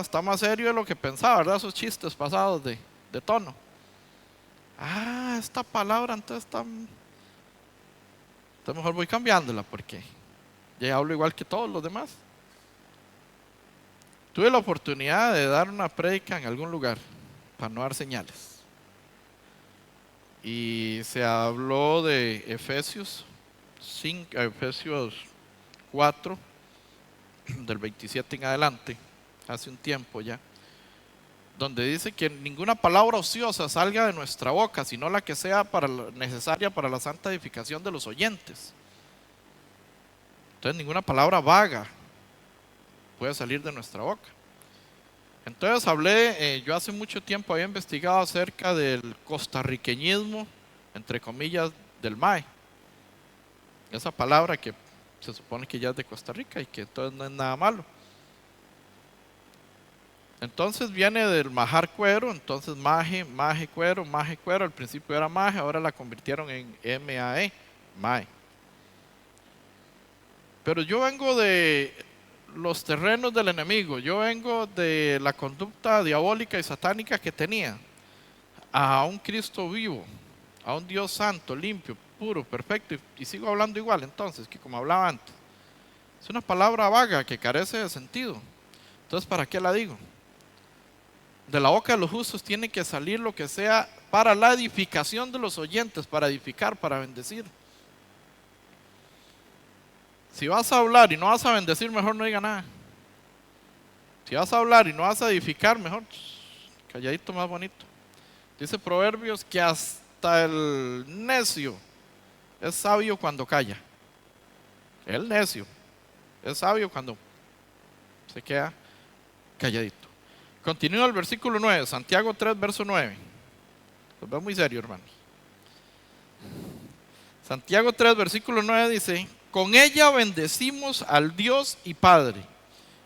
Está más serio de lo que pensaba, ¿verdad? Esos chistes pasados de tono. Esta palabra entonces mejor voy cambiándola porque ya hablo igual que todos los demás. Tuve la oportunidad de dar una prédica en algún lugar, para no dar señales. Y se habló de Efesios 4, del 27 en adelante, hace un tiempo ya, donde dice que ninguna palabra ociosa salga de nuestra boca, sino la que sea necesaria para la santa edificación de los oyentes. Entonces ninguna palabra vaga puede salir de nuestra boca. Entonces yo hace mucho tiempo había investigado acerca del costarriqueñismo, entre comillas, del MAE. Esa palabra que se supone que ya es de Costa Rica y que entonces no es nada malo. Entonces viene del majar cuero, entonces maje, cuero, al principio era maje, ahora la convirtieron en MAE, MAE. Pero yo vengo de los terrenos del enemigo, yo vengo de la conducta diabólica y satánica que tenía, a un Cristo vivo, a un Dios santo, limpio, puro, perfecto, y sigo hablando igual entonces que como hablaba antes. Es una palabra vaga que carece de sentido. Entonces, ¿para qué la digo? De la boca de los justos tiene que salir lo que sea para la edificación de los oyentes, para edificar, para bendecir. Si vas a hablar y no vas a bendecir, mejor no diga nada. Si vas a hablar y no vas a edificar, mejor calladito, más bonito. Dice Proverbios que hasta el necio es sabio cuando calla. El necio es sabio cuando se queda calladito. Continúa el versículo 9, Santiago 3, verso 9. Los veo muy serio, hermanos. Santiago 3, versículo 9 dice: con ella bendecimos al Dios y Padre,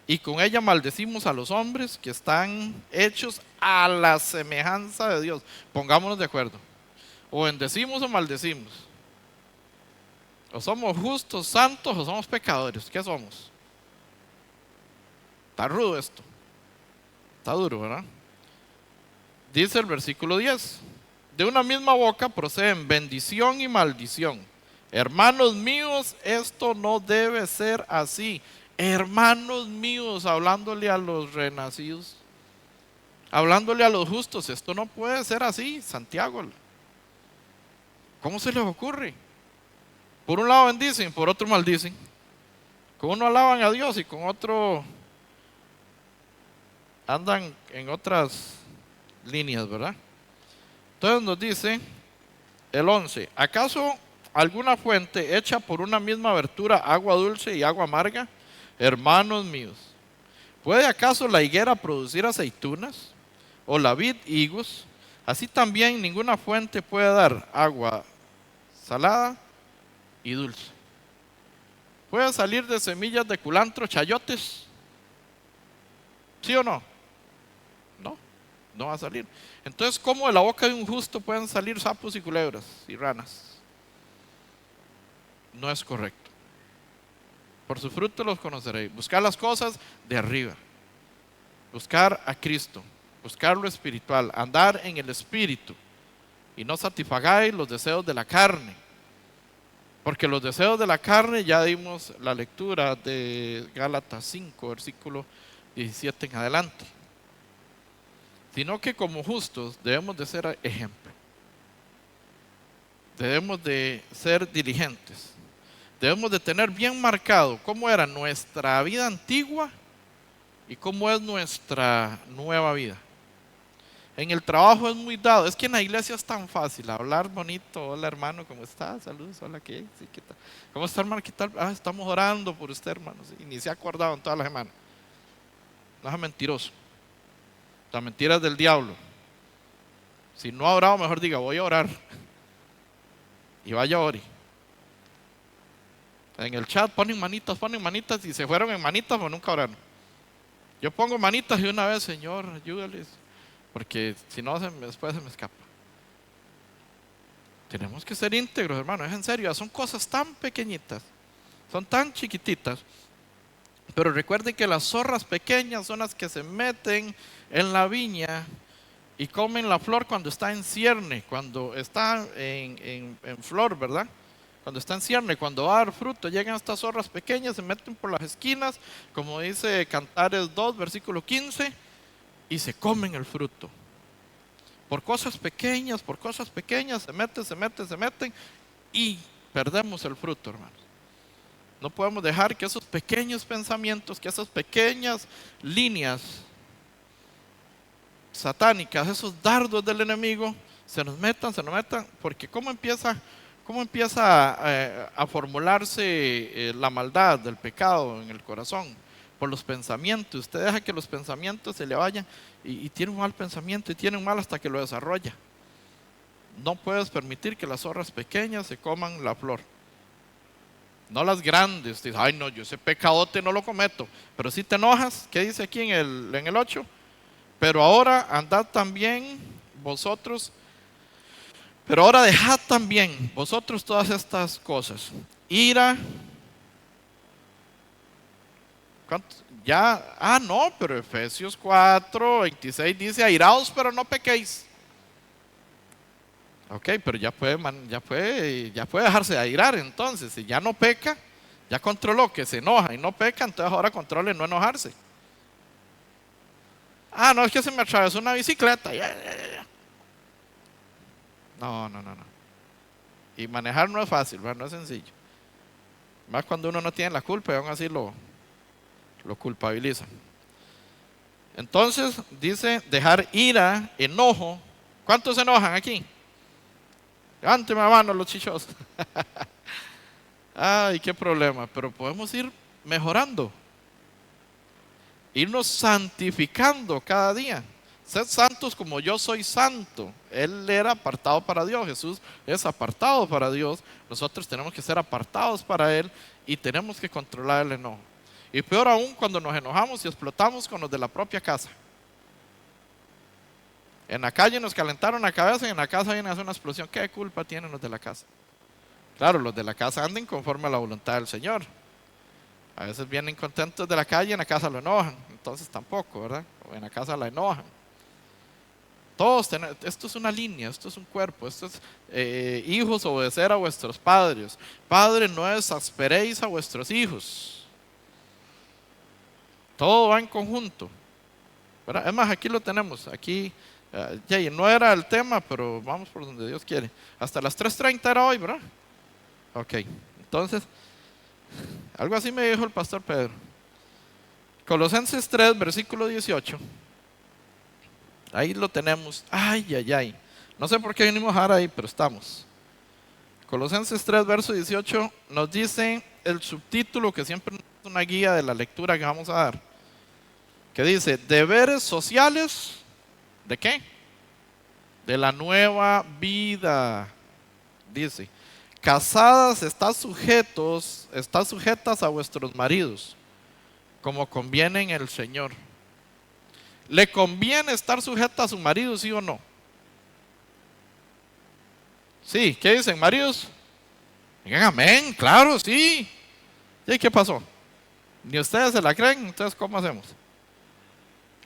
y con ella maldecimos a los hombres que están hechos a la semejanza de Dios. Pongámonos de acuerdo. O bendecimos o maldecimos. O somos justos, santos, o somos pecadores. ¿Qué somos? Está rudo esto. Está duro, ¿verdad? Dice el versículo 10: de una misma boca proceden bendición y maldición. Hermanos míos, esto no debe ser así. Hermanos míos, hablándole a los renacidos, hablándole a los justos, esto no puede ser así, Santiago. ¿Cómo se les ocurre? Por un lado bendicen, por otro maldicen. Con uno alaban a Dios y con otro andan en otras líneas, ¿verdad? Entonces nos dice el 11: ¿acaso alguna fuente hecha por una misma abertura, agua dulce y agua amarga? Hermanos míos, ¿puede acaso la higuera producir aceitunas? ¿O la vid higos? Así también ninguna fuente puede dar agua salada y dulce. ¿Puede salir de semillas de culantro chayotes? ¿Sí o no? No va a salir. Entonces, ¿cómo de la boca de un justo pueden salir sapos y culebras y ranas? No es correcto. Por su fruto los conoceréis. Buscar las cosas de arriba. Buscar a Cristo. Buscar lo espiritual. Andar en el espíritu. Y no satisfagáis los deseos de la carne. Porque los deseos de la carne, ya dimos la lectura de Gálatas 5, versículo 17 en adelante. Sino que como justos debemos de ser ejemplo. Debemos de ser diligentes. Debemos de tener bien marcado cómo era nuestra vida antigua y cómo es nuestra nueva vida. En el trabajo es muy dado. Es que en la iglesia es tan fácil hablar bonito. Hola hermano, ¿cómo estás? Saludos, hola, ¿qué? Sí, ¿qué tal? ¿Cómo está hermano? ¿Qué tal? Estamos orando por usted, hermano. Sí, y ni se ha acordado en toda la semana. No es mentiroso. La mentira es del diablo. Si no ha orado, mejor diga, voy a orar. Y vaya a orar. En el chat ponen manitas y se fueron en manitas o nunca oraron. Yo pongo manitas y una vez, Señor, ayúdales. Porque si no, después se me escapa. Tenemos que ser íntegros, hermano, es en serio. Son cosas tan pequeñitas, son tan chiquititas. Pero recuerden que las zorras pequeñas son las que se meten en la viña y comen la flor cuando está en cierne, cuando está en flor, ¿verdad? Cuando está en cierne, cuando va a dar fruto, llegan estas zorras pequeñas, se meten por las esquinas, como dice Cantares 2, versículo 15, y se comen el fruto. Por cosas pequeñas, se meten y perdemos el fruto, hermanos. No podemos dejar que esos pequeños pensamientos, que esas pequeñas líneas satánicas, esos dardos del enemigo, se nos metan, porque ¿cómo empieza a formularse la maldad del pecado en el corazón? Por los pensamientos. Usted deja que los pensamientos se le vayan y tiene un mal pensamiento y tiene un mal hasta que lo desarrolla. No puedes permitir que las zorras pequeñas se coman la flor. No las grandes. Dices, ay no, yo ese pecadote no lo cometo. Pero si te enojas, ¿qué dice aquí en el 8? Pero ahora andad también vosotros, pero ahora dejad también vosotros todas estas cosas. Ira. Ya, no, pero Efesios 4, 26 dice, airaos pero no pequéis. Ok, pero ya puede dejarse de airar entonces. Si ya no peca, ya controló que se enoja y no peca, entonces ahora controle no enojarse. No, es que se me atravesó una bicicleta. No. Y manejar no es fácil, no es sencillo. Más cuando uno no tiene la culpa y aún así lo culpabilizan. Entonces dice dejar ira, enojo. ¿Cuántos se enojan aquí? Levánteme la mano los chichos. Ay, qué problema. Pero podemos ir mejorando, irnos santificando cada día. Sed santos como yo soy santo. Él era apartado para Dios. Jesús es apartado para Dios. Nosotros tenemos que ser apartados para Él y tenemos que controlar el enojo. Y peor aún cuando nos enojamos y explotamos con los de la propia casa. En la calle nos calentaron la cabeza y en la casa viene a hacer una explosión. ¿Qué culpa tienen los de la casa? Claro, los de la casa anden conforme a la voluntad del Señor. A veces vienen contentos de la calle y en la casa lo enojan. Entonces tampoco, ¿verdad? O en la casa la enojan. Todos tenemos, esto es una línea, esto es un cuerpo, esto es hijos, obedecer a vuestros padres. Padre, no exasperéis a vuestros hijos. Todo va en conjunto, ¿verdad? Es más, aquí lo tenemos, aquí, no era el tema, pero vamos por donde Dios quiere. Hasta las 3:30 era hoy, ¿verdad? Ok, entonces, algo así me dijo el pastor Pedro. Colosenses 3, versículo 18. Ahí lo tenemos. Ay. No sé por qué venimos ahora ahí, pero estamos. Colosenses 3, verso 18 nos dice el subtítulo que siempre es una guía de la lectura que vamos a dar. Que dice, deberes sociales, ¿de qué? De la nueva vida. Dice, casadas están sujetas a vuestros maridos, como conviene en el Señor. ¿Le conviene estar sujeta a su marido, sí o no? Sí, ¿qué dicen, maridos? Digan amén, claro, sí. ¿Y qué pasó? Ni ustedes se la creen, entonces ¿cómo hacemos?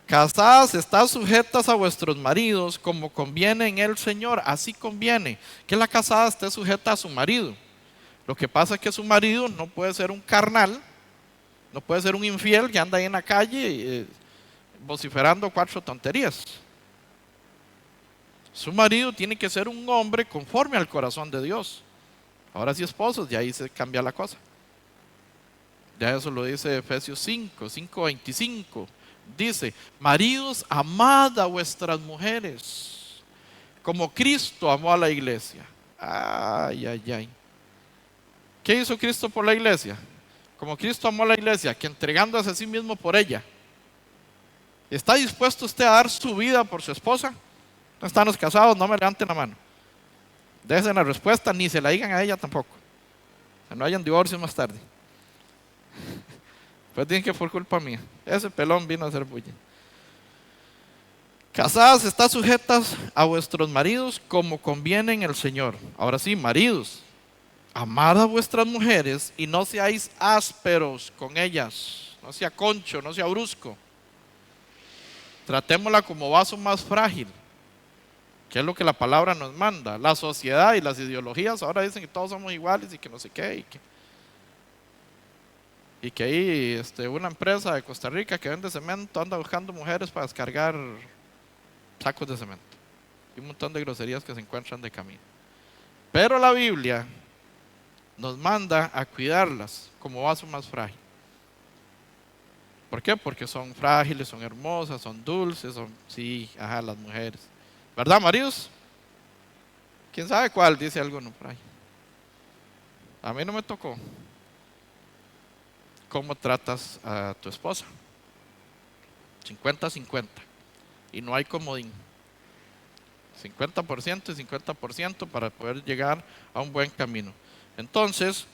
Casadas, están sujetas a vuestros maridos como conviene en el Señor. Así conviene que la casada esté sujeta a su marido. Lo que pasa es que su marido no puede ser un carnal, no puede ser un infiel que anda ahí en la calle vociferando 4 tonterías. Su marido tiene que ser un hombre conforme al corazón de Dios. Ahora sí, esposos, y ahí se cambia la cosa. Ya eso lo dice Efesios 5:25. Dice, maridos, amad a vuestras mujeres, como Cristo amó a la iglesia. Ay. ¿Qué hizo Cristo por la iglesia? Como Cristo amó a la iglesia, que entregándose a sí mismo por ella. ¿Está dispuesto usted a dar su vida por su esposa? No están los casados, no me levanten la mano. Dejen la respuesta, ni se la digan a ella tampoco. Que no hayan divorcios más tarde. Pues dicen que por culpa mía. Ese pelón vino a hacer bulla. Casadas, está sujetas a vuestros maridos como conviene en el Señor. Ahora sí, maridos, amad a vuestras mujeres y no seáis ásperos con ellas. No sea concho, no sea brusco. Tratémosla como vaso más frágil, que es lo que la palabra nos manda. La sociedad y las ideologías ahora dicen que todos somos iguales y que no sé qué. Y que ahí una empresa de Costa Rica que vende cemento anda buscando mujeres para descargar sacos de cemento. Y un montón de groserías que se encuentran de camino. Pero la Biblia nos manda a cuidarlas como vaso más frágil. ¿Por qué? Porque son frágiles, son hermosas, son dulces, las mujeres. ¿Verdad, maridos? ¿Quién sabe cuál? Dice alguno por ahí. A mí no me tocó. ¿Cómo tratas a tu esposa? 50-50. Y no hay comodín. 50% y 50% para poder llegar a un buen camino. Entonces,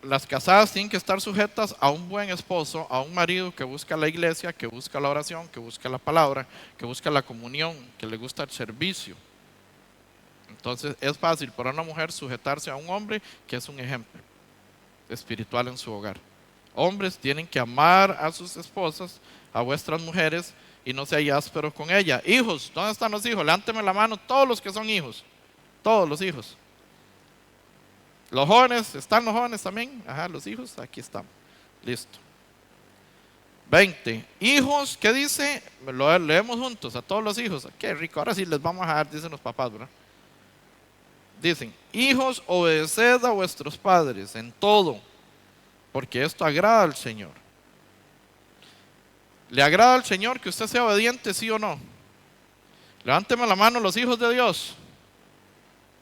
las casadas tienen que estar sujetas a un buen esposo, a un marido que busca la iglesia, que busca la oración, que busca la palabra, que busca la comunión, que le gusta el servicio. Entonces es fácil para una mujer sujetarse a un hombre que es un ejemplo espiritual en su hogar. Hombres tienen que amar a sus esposas, a vuestras mujeres, y no seáis ásperos con ella. Hijos, ¿dónde están los hijos? Levánteme la mano todos los que son hijos. Todos los hijos. Los jóvenes, ¿están los jóvenes también? Ajá, los hijos, aquí estamos. Listo. 20. Hijos, ¿qué dice? Lo leemos juntos a todos los hijos. Qué rico, ahora sí les vamos a dar, dicen los papás, ¿verdad? Dicen, hijos, obedeced a vuestros padres en todo, porque esto agrada al Señor. ¿Le agrada al Señor que usted sea obediente, sí o no? Levánteme la mano los hijos de Dios.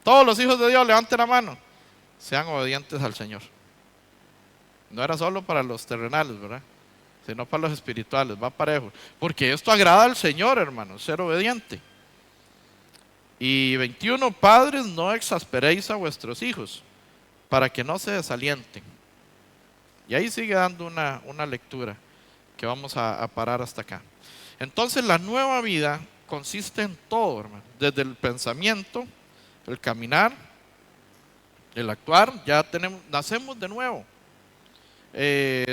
Todos los hijos de Dios, levanten la mano. Sean obedientes al Señor. No era solo para los terrenales, ¿verdad? Sino para los espirituales, va parejo. Porque esto agrada al Señor, hermanos, ser obediente. Y 21, padres, no exasperéis a vuestros hijos, para que no se desalienten. Y ahí sigue dando una lectura que vamos a parar hasta acá. Entonces la nueva vida consiste en todo, hermano. Desde el pensamiento, el caminar, el actuar, nacemos de nuevo.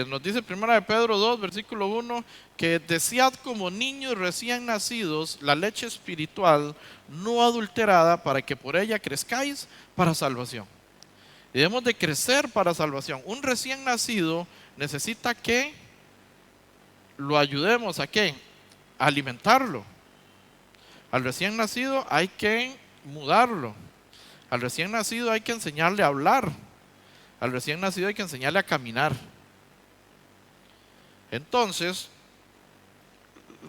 Nos dice 1 Pedro 2, versículo 1, que desead como niños recién nacidos la leche espiritual no adulterada para que por ella crezcáis para salvación. Debemos de crecer para salvación. Un recién nacido necesita que lo ayudemos a ¿qué? A alimentarlo. Al recién nacido hay que mudarlo. Al recién nacido hay que enseñarle a hablar. Al recién nacido hay que enseñarle a caminar. Entonces,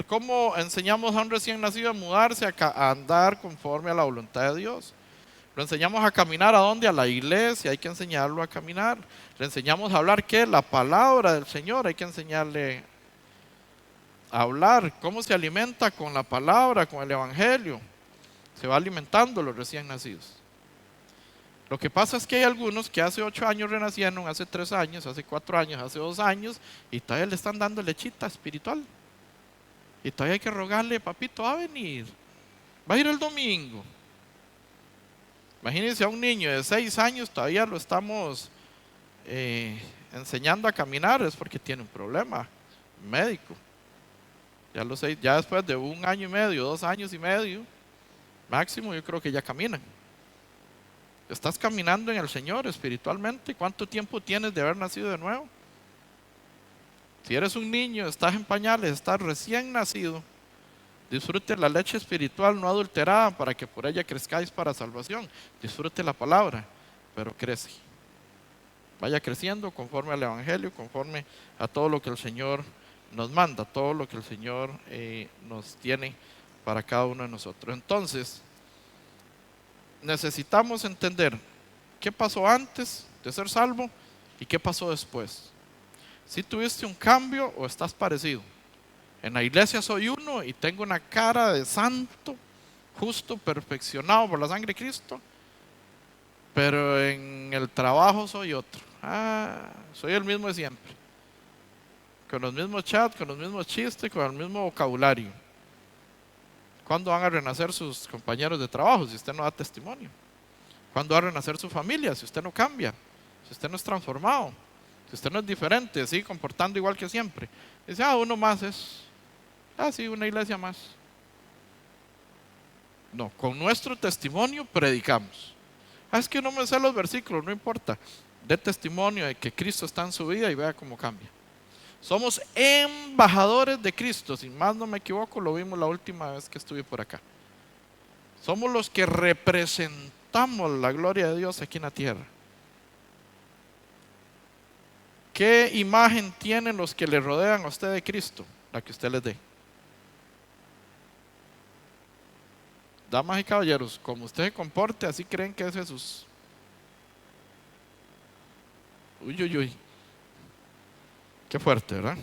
¿cómo enseñamos a un recién nacido a mudarse, a andar conforme a la voluntad de Dios? Lo enseñamos a caminar, ¿a dónde? A la iglesia, hay que enseñarlo a caminar. Le enseñamos a hablar, ¿qué? La palabra del Señor, hay que enseñarle a hablar. ¿Cómo se alimenta? Con la palabra, con el evangelio. Se va alimentando los recién nacidos. Lo que pasa es que hay algunos que hace 8 años renacieron, hace 3 años, hace 4 años, hace 2 años, y todavía le están dando lechita espiritual. Y todavía hay que rogarle, papito, va a venir. Va a ir el domingo. Imagínense a un niño de 6 años, todavía lo estamos enseñando a caminar, es porque tiene un problema médico. Ya después de 1 año y medio, 2 años y medio, máximo, yo creo que ya caminan. ¿Estás caminando en el Señor espiritualmente? ¿Cuánto tiempo tienes de haber nacido de nuevo? Si eres un niño, estás en pañales, estás recién nacido, disfrute la leche espiritual no adulterada para que por ella crezcáis para salvación. Disfrute la palabra, pero crece. Vaya creciendo conforme al evangelio, conforme a todo lo que el Señor nos manda, todo lo que el Señor nos tiene para cada uno de nosotros. Entonces, necesitamos entender qué pasó antes de ser salvo y qué pasó después. Si tuviste un cambio o estás parecido. En la iglesia soy uno y tengo una cara de santo, justo, perfeccionado por la sangre de Cristo, pero en el trabajo soy otro. Soy el mismo de siempre, con los mismos chats, con los mismos chistes, con el mismo vocabulario. ¿Cuándo van a renacer sus compañeros de trabajo si usted no da testimonio? ¿Cuándo va a renacer su familia si usted no cambia? Si usted no es transformado, si usted no es diferente, sigue comportando igual que siempre. Dice, uno más es, sí, una iglesia más. No, con nuestro testimonio predicamos. Es que no me sé los versículos, no importa. Dé testimonio de que Cristo está en su vida y vea cómo cambia. Somos embajadores de Cristo, si más no me equivoco, lo vimos la última vez que estuve por acá. Somos los que representamos la gloria de Dios aquí en la tierra. ¿Qué imagen tienen los que le rodean a usted de Cristo? La que usted les dé. Damas y caballeros, como usted se comporte, así creen que es Jesús. Uy, uy, uy. Qué fuerte, ¿verdad?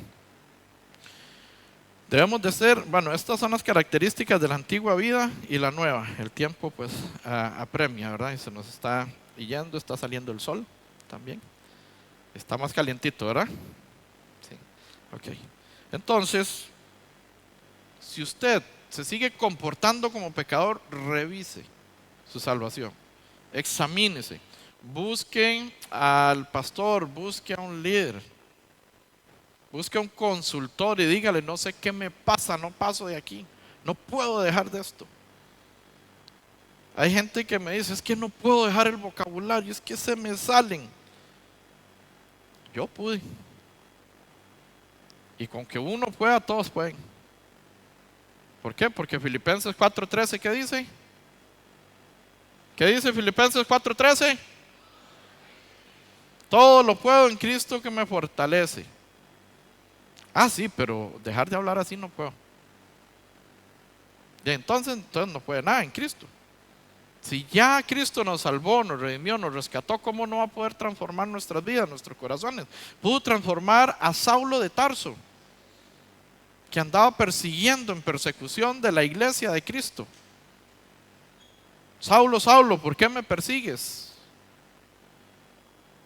Debemos de ser, bueno, estas son las características de la antigua vida y la nueva. El tiempo pues apremia, ¿verdad? Y se nos está yendo, está saliendo el sol también. Está más calientito, ¿verdad? Sí. Ok. Entonces, si usted se sigue comportando como pecador, revise su salvación. Examínese. Busque al pastor, busque a un líder. Busque a un consultor y dígale, no sé qué me pasa, no paso de aquí, no puedo dejar de esto. Hay gente que me dice, es que no puedo dejar el vocabulario, es que se me salen. Yo pude. Y con que uno pueda, todos pueden. ¿Por qué? Porque Filipenses 4:13, ¿qué dice? ¿Qué dice Filipenses 4:13? Todo lo puedo en Cristo que me fortalece. Sí, pero dejar de hablar así no puedo. Y entonces no puede nada en Cristo. Si ya Cristo nos salvó, nos redimió, nos rescató, ¿cómo no va a poder transformar nuestras vidas, nuestros corazones? Pudo transformar a Saulo de Tarso, que andaba persiguiendo en persecución de la iglesia de Cristo. Saulo, Saulo, ¿por qué me persigues?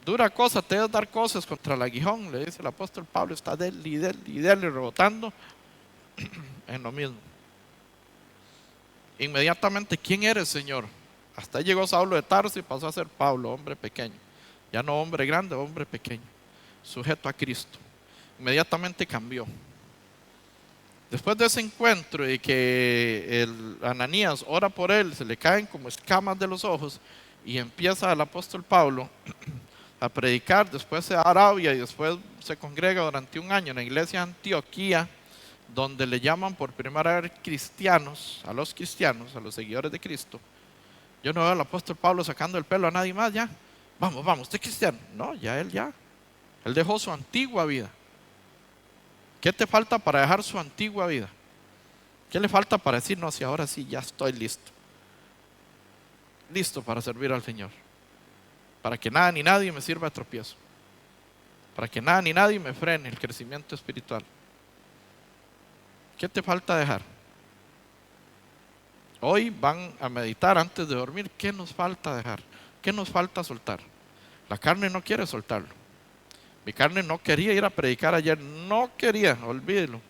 Dura cosa te es dar cosas contra el aguijón, le dice el apóstol Pablo. Está del y rebotando en lo mismo. Inmediatamente, ¿quién eres, Señor? Hasta ahí llegó Saulo de Tarso y pasó a ser Pablo, hombre pequeño. Ya no hombre grande, hombre pequeño, sujeto a Cristo. Inmediatamente cambió. Después de ese encuentro y que el Ananías ora por él, se le caen como escamas de los ojos y empieza el apóstol Pablo a predicar. Después se va a Arabia y después se congrega durante un año en la iglesia de Antioquía, donde le llaman por primera vez cristianos, a los seguidores de Cristo. Yo no veo al apóstol Pablo sacando el pelo a nadie más ya. Vamos, usted es cristiano. No, él dejó su antigua vida. ¿Qué te falta para dejar su antigua vida? ¿Qué le falta para decir, no, si ahora sí ya estoy listo? Listo para servir al Señor. Para que nada ni nadie me sirva de tropiezo. Para que nada ni nadie me frene el crecimiento espiritual. ¿Qué te falta dejar? Hoy van a meditar antes de dormir. ¿Qué nos falta dejar? ¿Qué nos falta soltar? La carne no quiere soltarlo. Mi carne no quería ir a predicar ayer. No quería, olvídelo.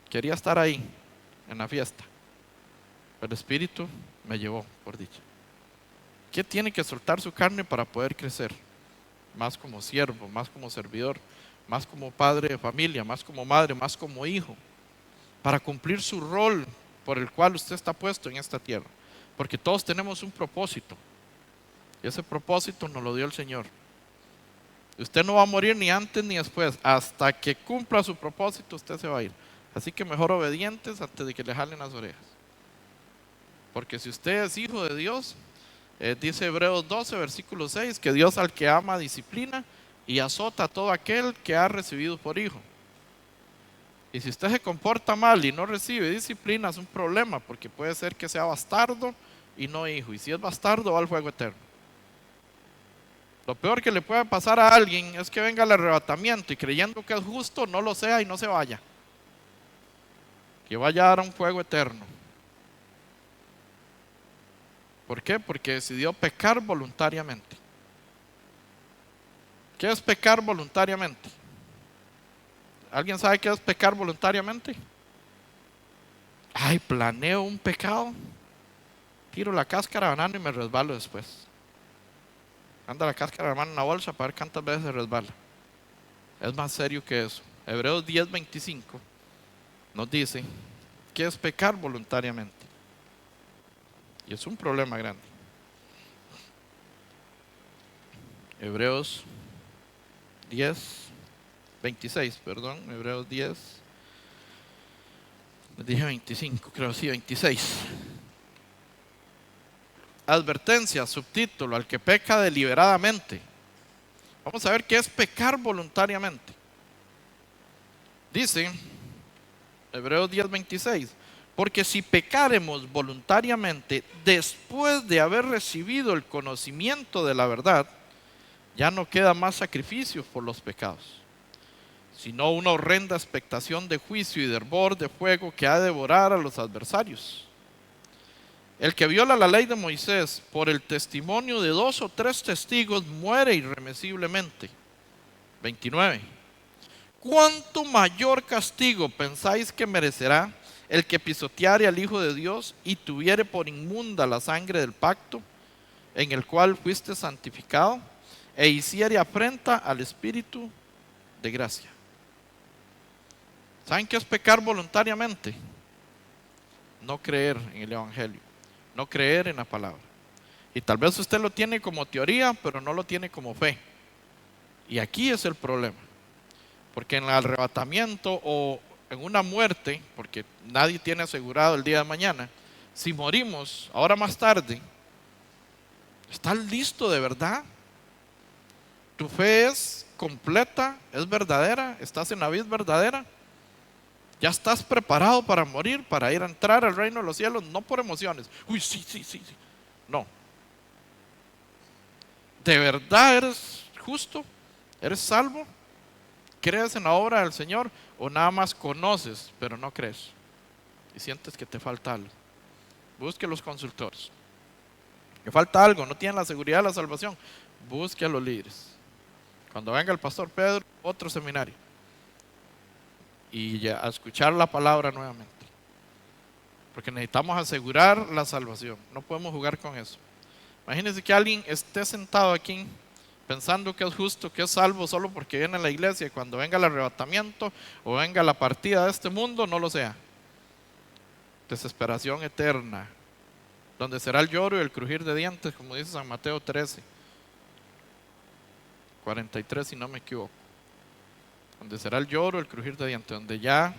Quería estar ahí, en la fiesta. Pero el Espíritu me llevó, por dicha. ¿Qué tiene que soltar su carne para poder crecer? Más como siervo, más como servidor, más como padre de familia, más como madre, más como hijo. Para cumplir su rol por el cual usted está puesto en esta tierra. Porque todos tenemos un propósito. Y ese propósito nos lo dio el Señor. Usted no va a morir ni antes ni después. Hasta que cumpla su propósito, usted se va a ir. Así que mejor obedientes antes de que le jalen las orejas. Porque si usted es hijo de Dios, dice Hebreos 12, versículo 6, que Dios al que ama disciplina y azota a todo aquel que ha recibido por hijo. Y si usted se comporta mal y no recibe disciplina, es un problema, porque puede ser que sea bastardo y no hijo. Y si es bastardo, va al fuego eterno. Lo peor que le puede pasar a alguien es que venga el arrebatamiento y creyendo que es justo, no lo sea y no se vaya. que va a llevar a un fuego eterno. ¿Por qué? Porque decidió pecar voluntariamente. ¿Qué es pecar voluntariamente? ¿Alguien sabe qué es pecar voluntariamente? Ay, planeo un pecado, tiro la cáscara de banano y me resbalo después. Anda la cáscara de banano en una bolsa para ver cuántas veces se resbala. Es más serio que eso. Hebreos 10:25 nos dice que es pecar voluntariamente. Y es un problema grande. Hebreos 10:26, perdón. Hebreos 10. Les dije 25, creo sí, 26. Advertencia, subtítulo, al que peca deliberadamente. Vamos a ver qué es pecar voluntariamente. Dice Hebreos 10:26, porque si pecaremos voluntariamente después de haber recibido el conocimiento de la verdad, ya no queda más sacrificio por los pecados, sino una horrenda expectación de juicio y de hervor de fuego que ha de devorar a los adversarios. El que viola la ley de Moisés por el testimonio de 2 o 3 testigos muere irremisiblemente. 29. ¿Cuánto mayor castigo pensáis que merecerá el que pisoteare al Hijo de Dios y tuviere por inmunda la sangre del pacto en el cual fuiste santificado e hiciere afrenta al Espíritu de gracia? ¿Saben qué es pecar voluntariamente? No creer en el Evangelio, no creer en la palabra. Y tal vez usted lo tiene como teoría, pero no lo tiene como fe. Y aquí es el problema. Porque en el arrebatamiento o en una muerte, porque nadie tiene asegurado el día de mañana, si morimos ahora más tarde, ¿estás listo de verdad? ¿Tu fe es completa? ¿Es verdadera? ¿Estás en la vida verdadera? ¿Ya estás preparado para morir, para ir a entrar al reino de los cielos? No por emociones. Uy, sí. No. ¿De verdad eres justo? ¿Eres salvo? ¿Crees en la obra del Señor o nada más conoces pero no crees? Y sientes que te falta algo. Busque a los consultores. Que falta algo, no tienen la seguridad de la salvación. Busque a los líderes. Cuando venga el pastor Pedro, otro seminario. Y ya, a escuchar la palabra nuevamente. Porque necesitamos asegurar la salvación. No podemos jugar con eso. Imagínense que alguien esté sentado aquí pensando que es justo, que es salvo solo porque viene a la iglesia y cuando venga el arrebatamiento o venga la partida de este mundo no lo sea. Desesperación eterna, donde será el lloro y el crujir de dientes, como dice San Mateo 13:43 si no me equivoco. Donde será el lloro, el crujir de dientes, donde ya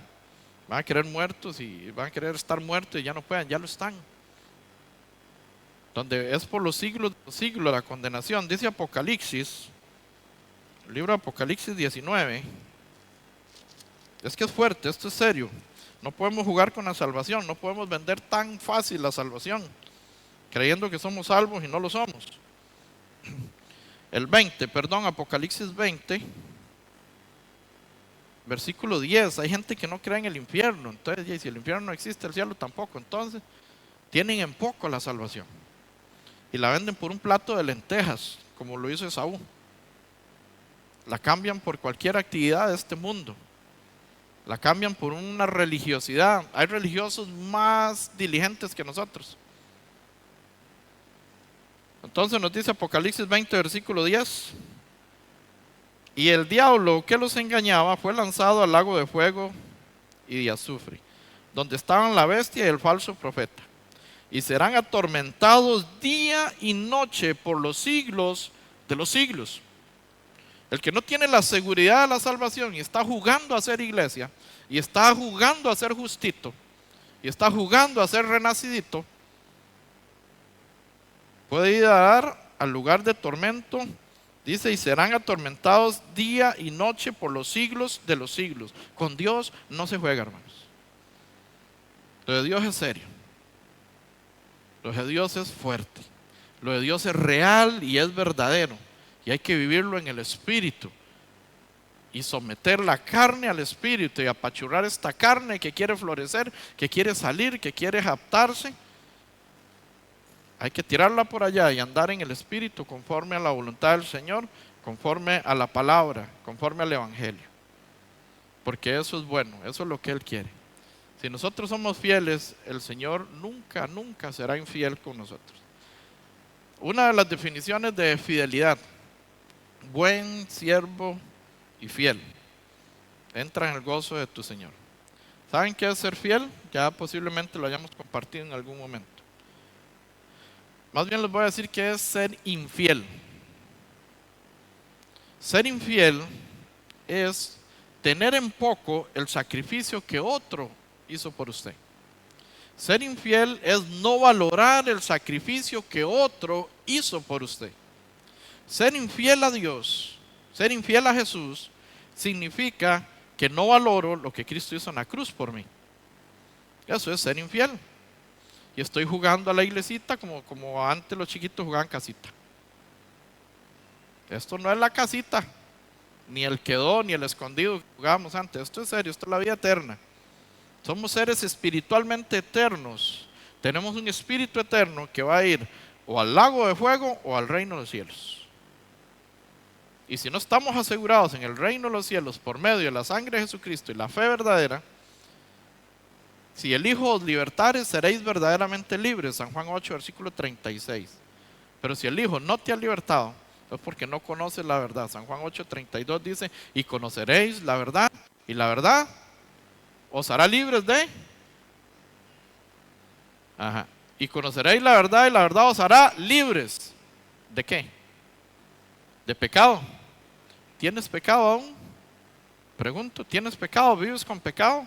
van a querer muertos y van a querer estar muertos y ya no pueden, ya lo están. Donde es por los siglos de los siglos la condenación. Dice Apocalipsis, el libro de Apocalipsis 19. Es que es fuerte, esto es serio. No podemos jugar con la salvación, no podemos vender tan fácil la salvación, creyendo que somos salvos y no lo somos. Apocalipsis 20, versículo 10. Hay gente que no cree en el infierno, entonces si el infierno no existe, el cielo tampoco. Entonces tienen en poco la salvación y la venden por un plato de lentejas, como lo hizo Esaú. La cambian por cualquier actividad de este mundo, la cambian por una religiosidad. Hay religiosos más diligentes que nosotros. Entonces nos dice Apocalipsis 20, versículo 10. Y el diablo que los engañaba fue lanzado al lago de fuego y de azufre, donde estaban la bestia y el falso profeta, y serán atormentados día y noche por los siglos de los siglos. El que no tiene la seguridad de la salvación y está jugando a ser iglesia, y está jugando a ser justito, y está jugando a ser renacidito, puede ir a dar al lugar de tormento. Dice, y serán atormentados día y noche por los siglos de los siglos. Con Dios no se juega, hermanos. Lo de Dios es serio. Lo de Dios es fuerte. Lo de Dios es real y es verdadero. Y hay que vivirlo en el Espíritu. y someter la carne al espíritu y apachurrar esta carne que quiere florecer, que quiere salir, que quiere adaptarse. Hay que tirarla por allá y andar en el espíritu conforme a la voluntad del Señor, conforme a la palabra, conforme al evangelio. Porque eso es bueno, eso es lo que Él quiere. Si nosotros somos fieles, el Señor nunca, nunca será infiel con nosotros. Una de las definiciones de fidelidad: buen siervo y fiel, entra en el gozo de tu Señor. ¿Saben qué es ser fiel? Ya posiblemente lo hayamos compartido en algún momento. Más bien les voy a decir qué es ser infiel. Ser infiel es tener en poco el sacrificio que otro hizo por usted. Ser infiel es no valorar el sacrificio que otro hizo por usted. Ser infiel a Dios, ser infiel a Jesús, significa que no valoro lo que Cristo hizo en la cruz por mí. Eso es ser infiel. Y estoy jugando a la iglesita como antes los chiquitos jugaban casita. Esto no es la casita, ni el quedó, ni el escondido que jugábamos antes. Esto es serio, esto es la vida eterna. Somos seres espiritualmente eternos. Tenemos un espíritu eterno que va a ir o al lago de fuego o al reino de los cielos. Y si no estamos asegurados en el reino de los cielos por medio de la sangre de Jesucristo y la fe verdadera, si el Hijo os libertare, seréis verdaderamente libres. San Juan 8, versículo 36. Pero si el Hijo no te ha libertado, es porque no conoces la verdad. San Juan 8, 32 dice: y conoceréis la verdad, y la verdad os hará libres de... Y conoceréis la verdad, y la verdad os hará libres. ¿De qué? De pecado. ¿Tienes pecado aún? Pregunto, ¿tienes pecado? ¿Vives con pecado?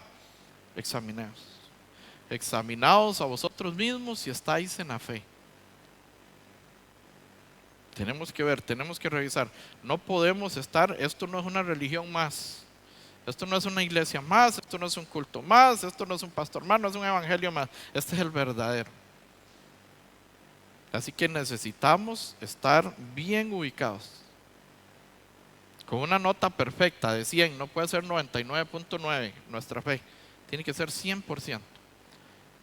Examinaos. Examinaos a vosotros mismos si estáis en la fe. Tenemos que ver, tenemos que revisar. No podemos estar, esto no es una religión más. Esto no es una iglesia más, esto no es un culto más, esto no es un pastor más, no es un evangelio más. Este es el verdadero. Así que necesitamos estar bien ubicados. Con una nota perfecta de 100, no puede ser 99.9 nuestra fe. Tiene que ser 100%.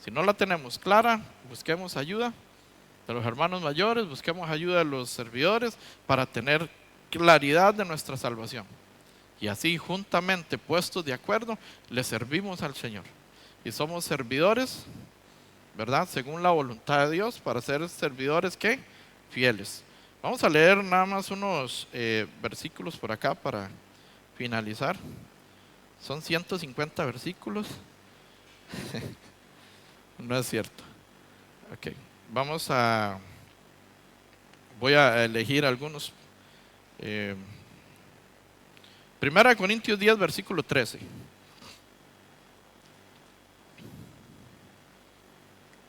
Si no la tenemos clara, busquemos ayuda de los hermanos mayores, busquemos ayuda de los servidores para tener claridad de nuestra salvación. Y así, juntamente puestos de acuerdo, le servimos al Señor. Y somos servidores, ¿verdad? Según la voluntad de Dios, para ser servidores, ¿qué? Fieles. Vamos a leer nada más unos versículos por acá para finalizar. Son 150 versículos. No es cierto. Ok, voy a elegir algunos. Primera de Corintios 10, versículo 13.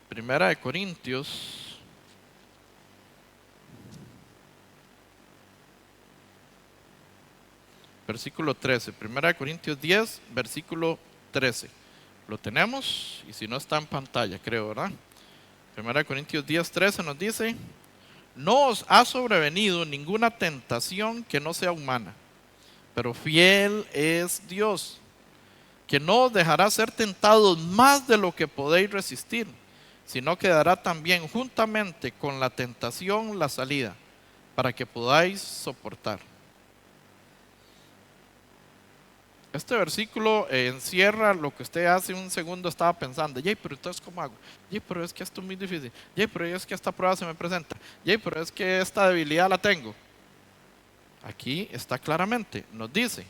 Primera de Corintios versículo 13. Primera de Corintios 10, versículo 13. Lo tenemos, y si no está en pantalla, creo, ¿verdad? Primera de Corintios 10, 13 nos dice: no os ha sobrevenido ninguna tentación que no sea humana, pero fiel es Dios, que no os dejará ser tentados más de lo que podéis resistir, sino que dará también juntamente con la tentación la salida, para que podáis soportar. Este versículo encierra lo que usted hace un segundo estaba pensando. Yay, pero entonces ¿cómo hago? Yay, pero es que esto es muy difícil. Yay, pero es que esta prueba se me presenta. Yay, pero es que esta debilidad la tengo. Aquí está claramente, nos dice: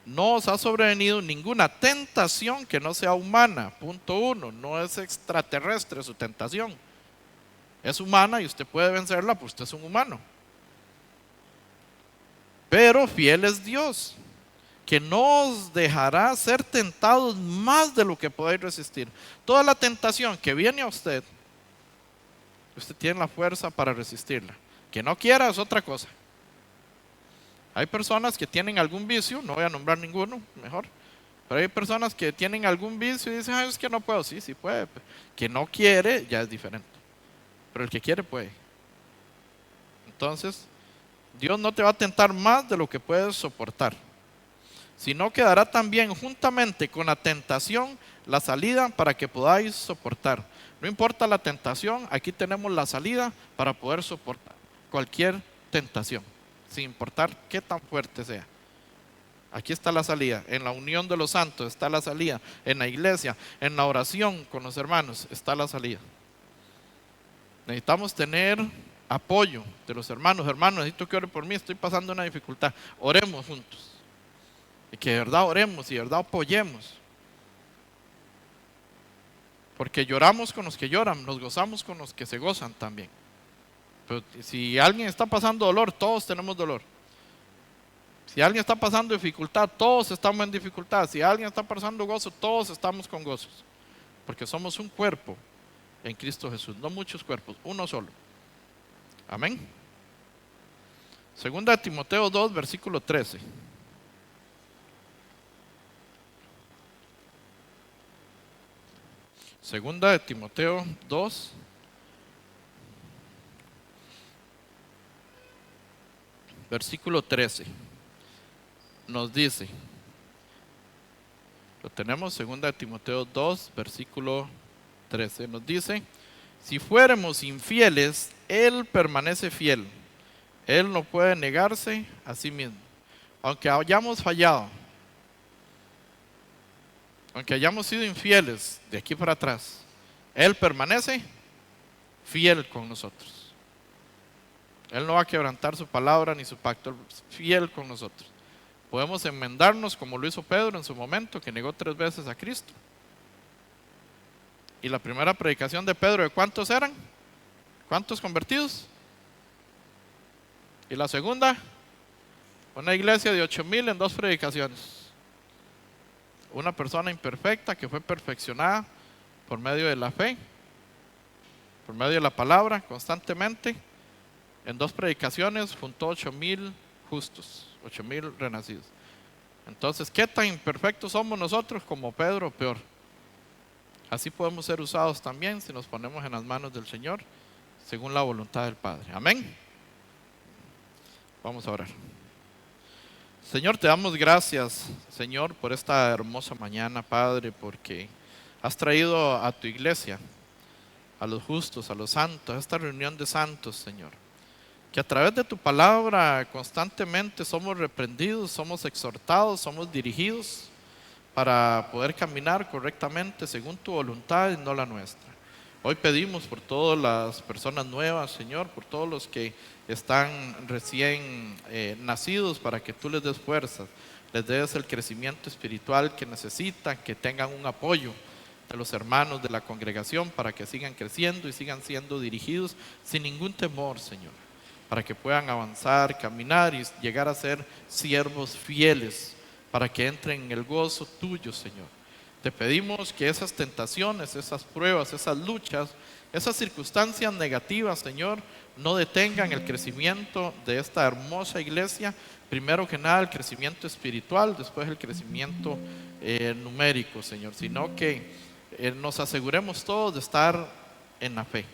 no os ha sobrevenido ninguna tentación que no sea humana. Punto 1, no es extraterrestre su tentación. Es humana y usted puede vencerla, pues usted es un humano. Pero fiel es Dios, que no os dejará ser tentados más de lo que podéis resistir. Toda la tentación que viene a usted, usted tiene la fuerza para resistirla. Que no quiera es otra cosa. Hay personas que tienen algún vicio, no voy a nombrar ninguno, mejor, pero hay personas que tienen algún vicio y dicen: es que no puedo. Sí, sí puede. Que no quiere ya es diferente, pero el que quiere puede. Entonces, Dios no te va a tentar más de lo que puedes soportar, sino que dará también juntamente con la tentación la salida para que podáis soportar. No importa la tentación, aquí tenemos la salida para poder soportar cualquier tentación, sin importar qué tan fuerte sea. Aquí está la salida, en la unión de los santos está la salida, en la iglesia, en la oración con los hermanos está la salida. Necesitamos tener apoyo de los hermanos. Hermanos, necesito que ore por mí, estoy pasando una dificultad. Oremos juntos. Y que de verdad oremos y de verdad apoyemos. Porque lloramos con los que lloran, nos gozamos con los que se gozan también. Pero si alguien está pasando dolor, todos tenemos dolor. Si alguien está pasando dificultad, todos estamos en dificultad. Si alguien está pasando gozo, todos estamos con gozos. Porque somos un cuerpo en Cristo Jesús, no muchos cuerpos, uno solo. Amén. Segunda de Timoteo 2, versículo 13. Segunda de Timoteo 2, versículo 13. Nos dice, lo tenemos, segunda de Timoteo 2, versículo 13. Nos dice, si fuéramos infieles, Él permanece fiel. Él no puede negarse a sí mismo. Aunque hayamos fallado, aunque hayamos sido infieles de aquí para atrás, Él permanece fiel con nosotros. Él no va a quebrantar su palabra ni su pacto, Él es fiel con nosotros. Podemos enmendarnos como lo hizo Pedro en su momento, que negó 3 veces a Cristo. Y la primera predicación de Pedro, ¿de cuántos eran? ¿Cuántos convertidos? Y la segunda, una iglesia de 8,000 en 2 predicaciones. Una persona imperfecta que fue perfeccionada por medio de la fe, por medio de la palabra, constantemente. En 2 predicaciones juntó 8,000 justos, 8,000 renacidos. Entonces, ¿qué tan imperfectos somos nosotros como Pedro? Peor. Así podemos ser usados también si nos ponemos en las manos del Señor, según la voluntad del Padre. Amén. Vamos a orar. Señor, te damos gracias, Señor, por esta hermosa mañana, Padre, porque has traído a tu iglesia, a los justos, a los santos, a esta reunión de santos, Señor. Que a través de tu palabra constantemente somos reprendidos, somos exhortados, somos dirigidos para poder caminar correctamente según tu voluntad y no la nuestra. Hoy pedimos por todas las personas nuevas, Señor, por todos los que están recién nacidos, para que tú les des fuerzas, les des el crecimiento espiritual que necesitan, que tengan un apoyo de los hermanos de la congregación para que sigan creciendo y sigan siendo dirigidos sin ningún temor, Señor, para que puedan avanzar, caminar y llegar a ser siervos fieles, para que entren en el gozo tuyo, Señor. Te pedimos que esas tentaciones, esas pruebas, esas luchas, esas circunstancias negativas, Señor, no detengan el crecimiento de esta hermosa iglesia. Primero que nada el crecimiento espiritual, después el crecimiento numérico, Señor, sino que nos aseguremos todos de estar en la fe,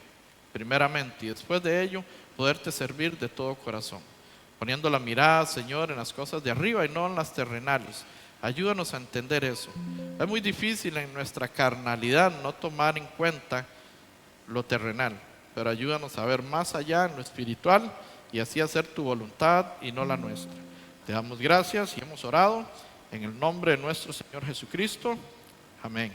primeramente, y después de ello poderte servir de todo corazón, poniendo la mirada, Señor, en las cosas de arriba y no en las terrenales. Ayúdanos a entender eso. Es muy difícil en nuestra carnalidad no tomar en cuenta lo terrenal, pero ayúdanos a ver más allá en lo espiritual y así hacer tu voluntad y no la nuestra. Te damos gracias y hemos orado en el nombre de nuestro Señor Jesucristo. Amén.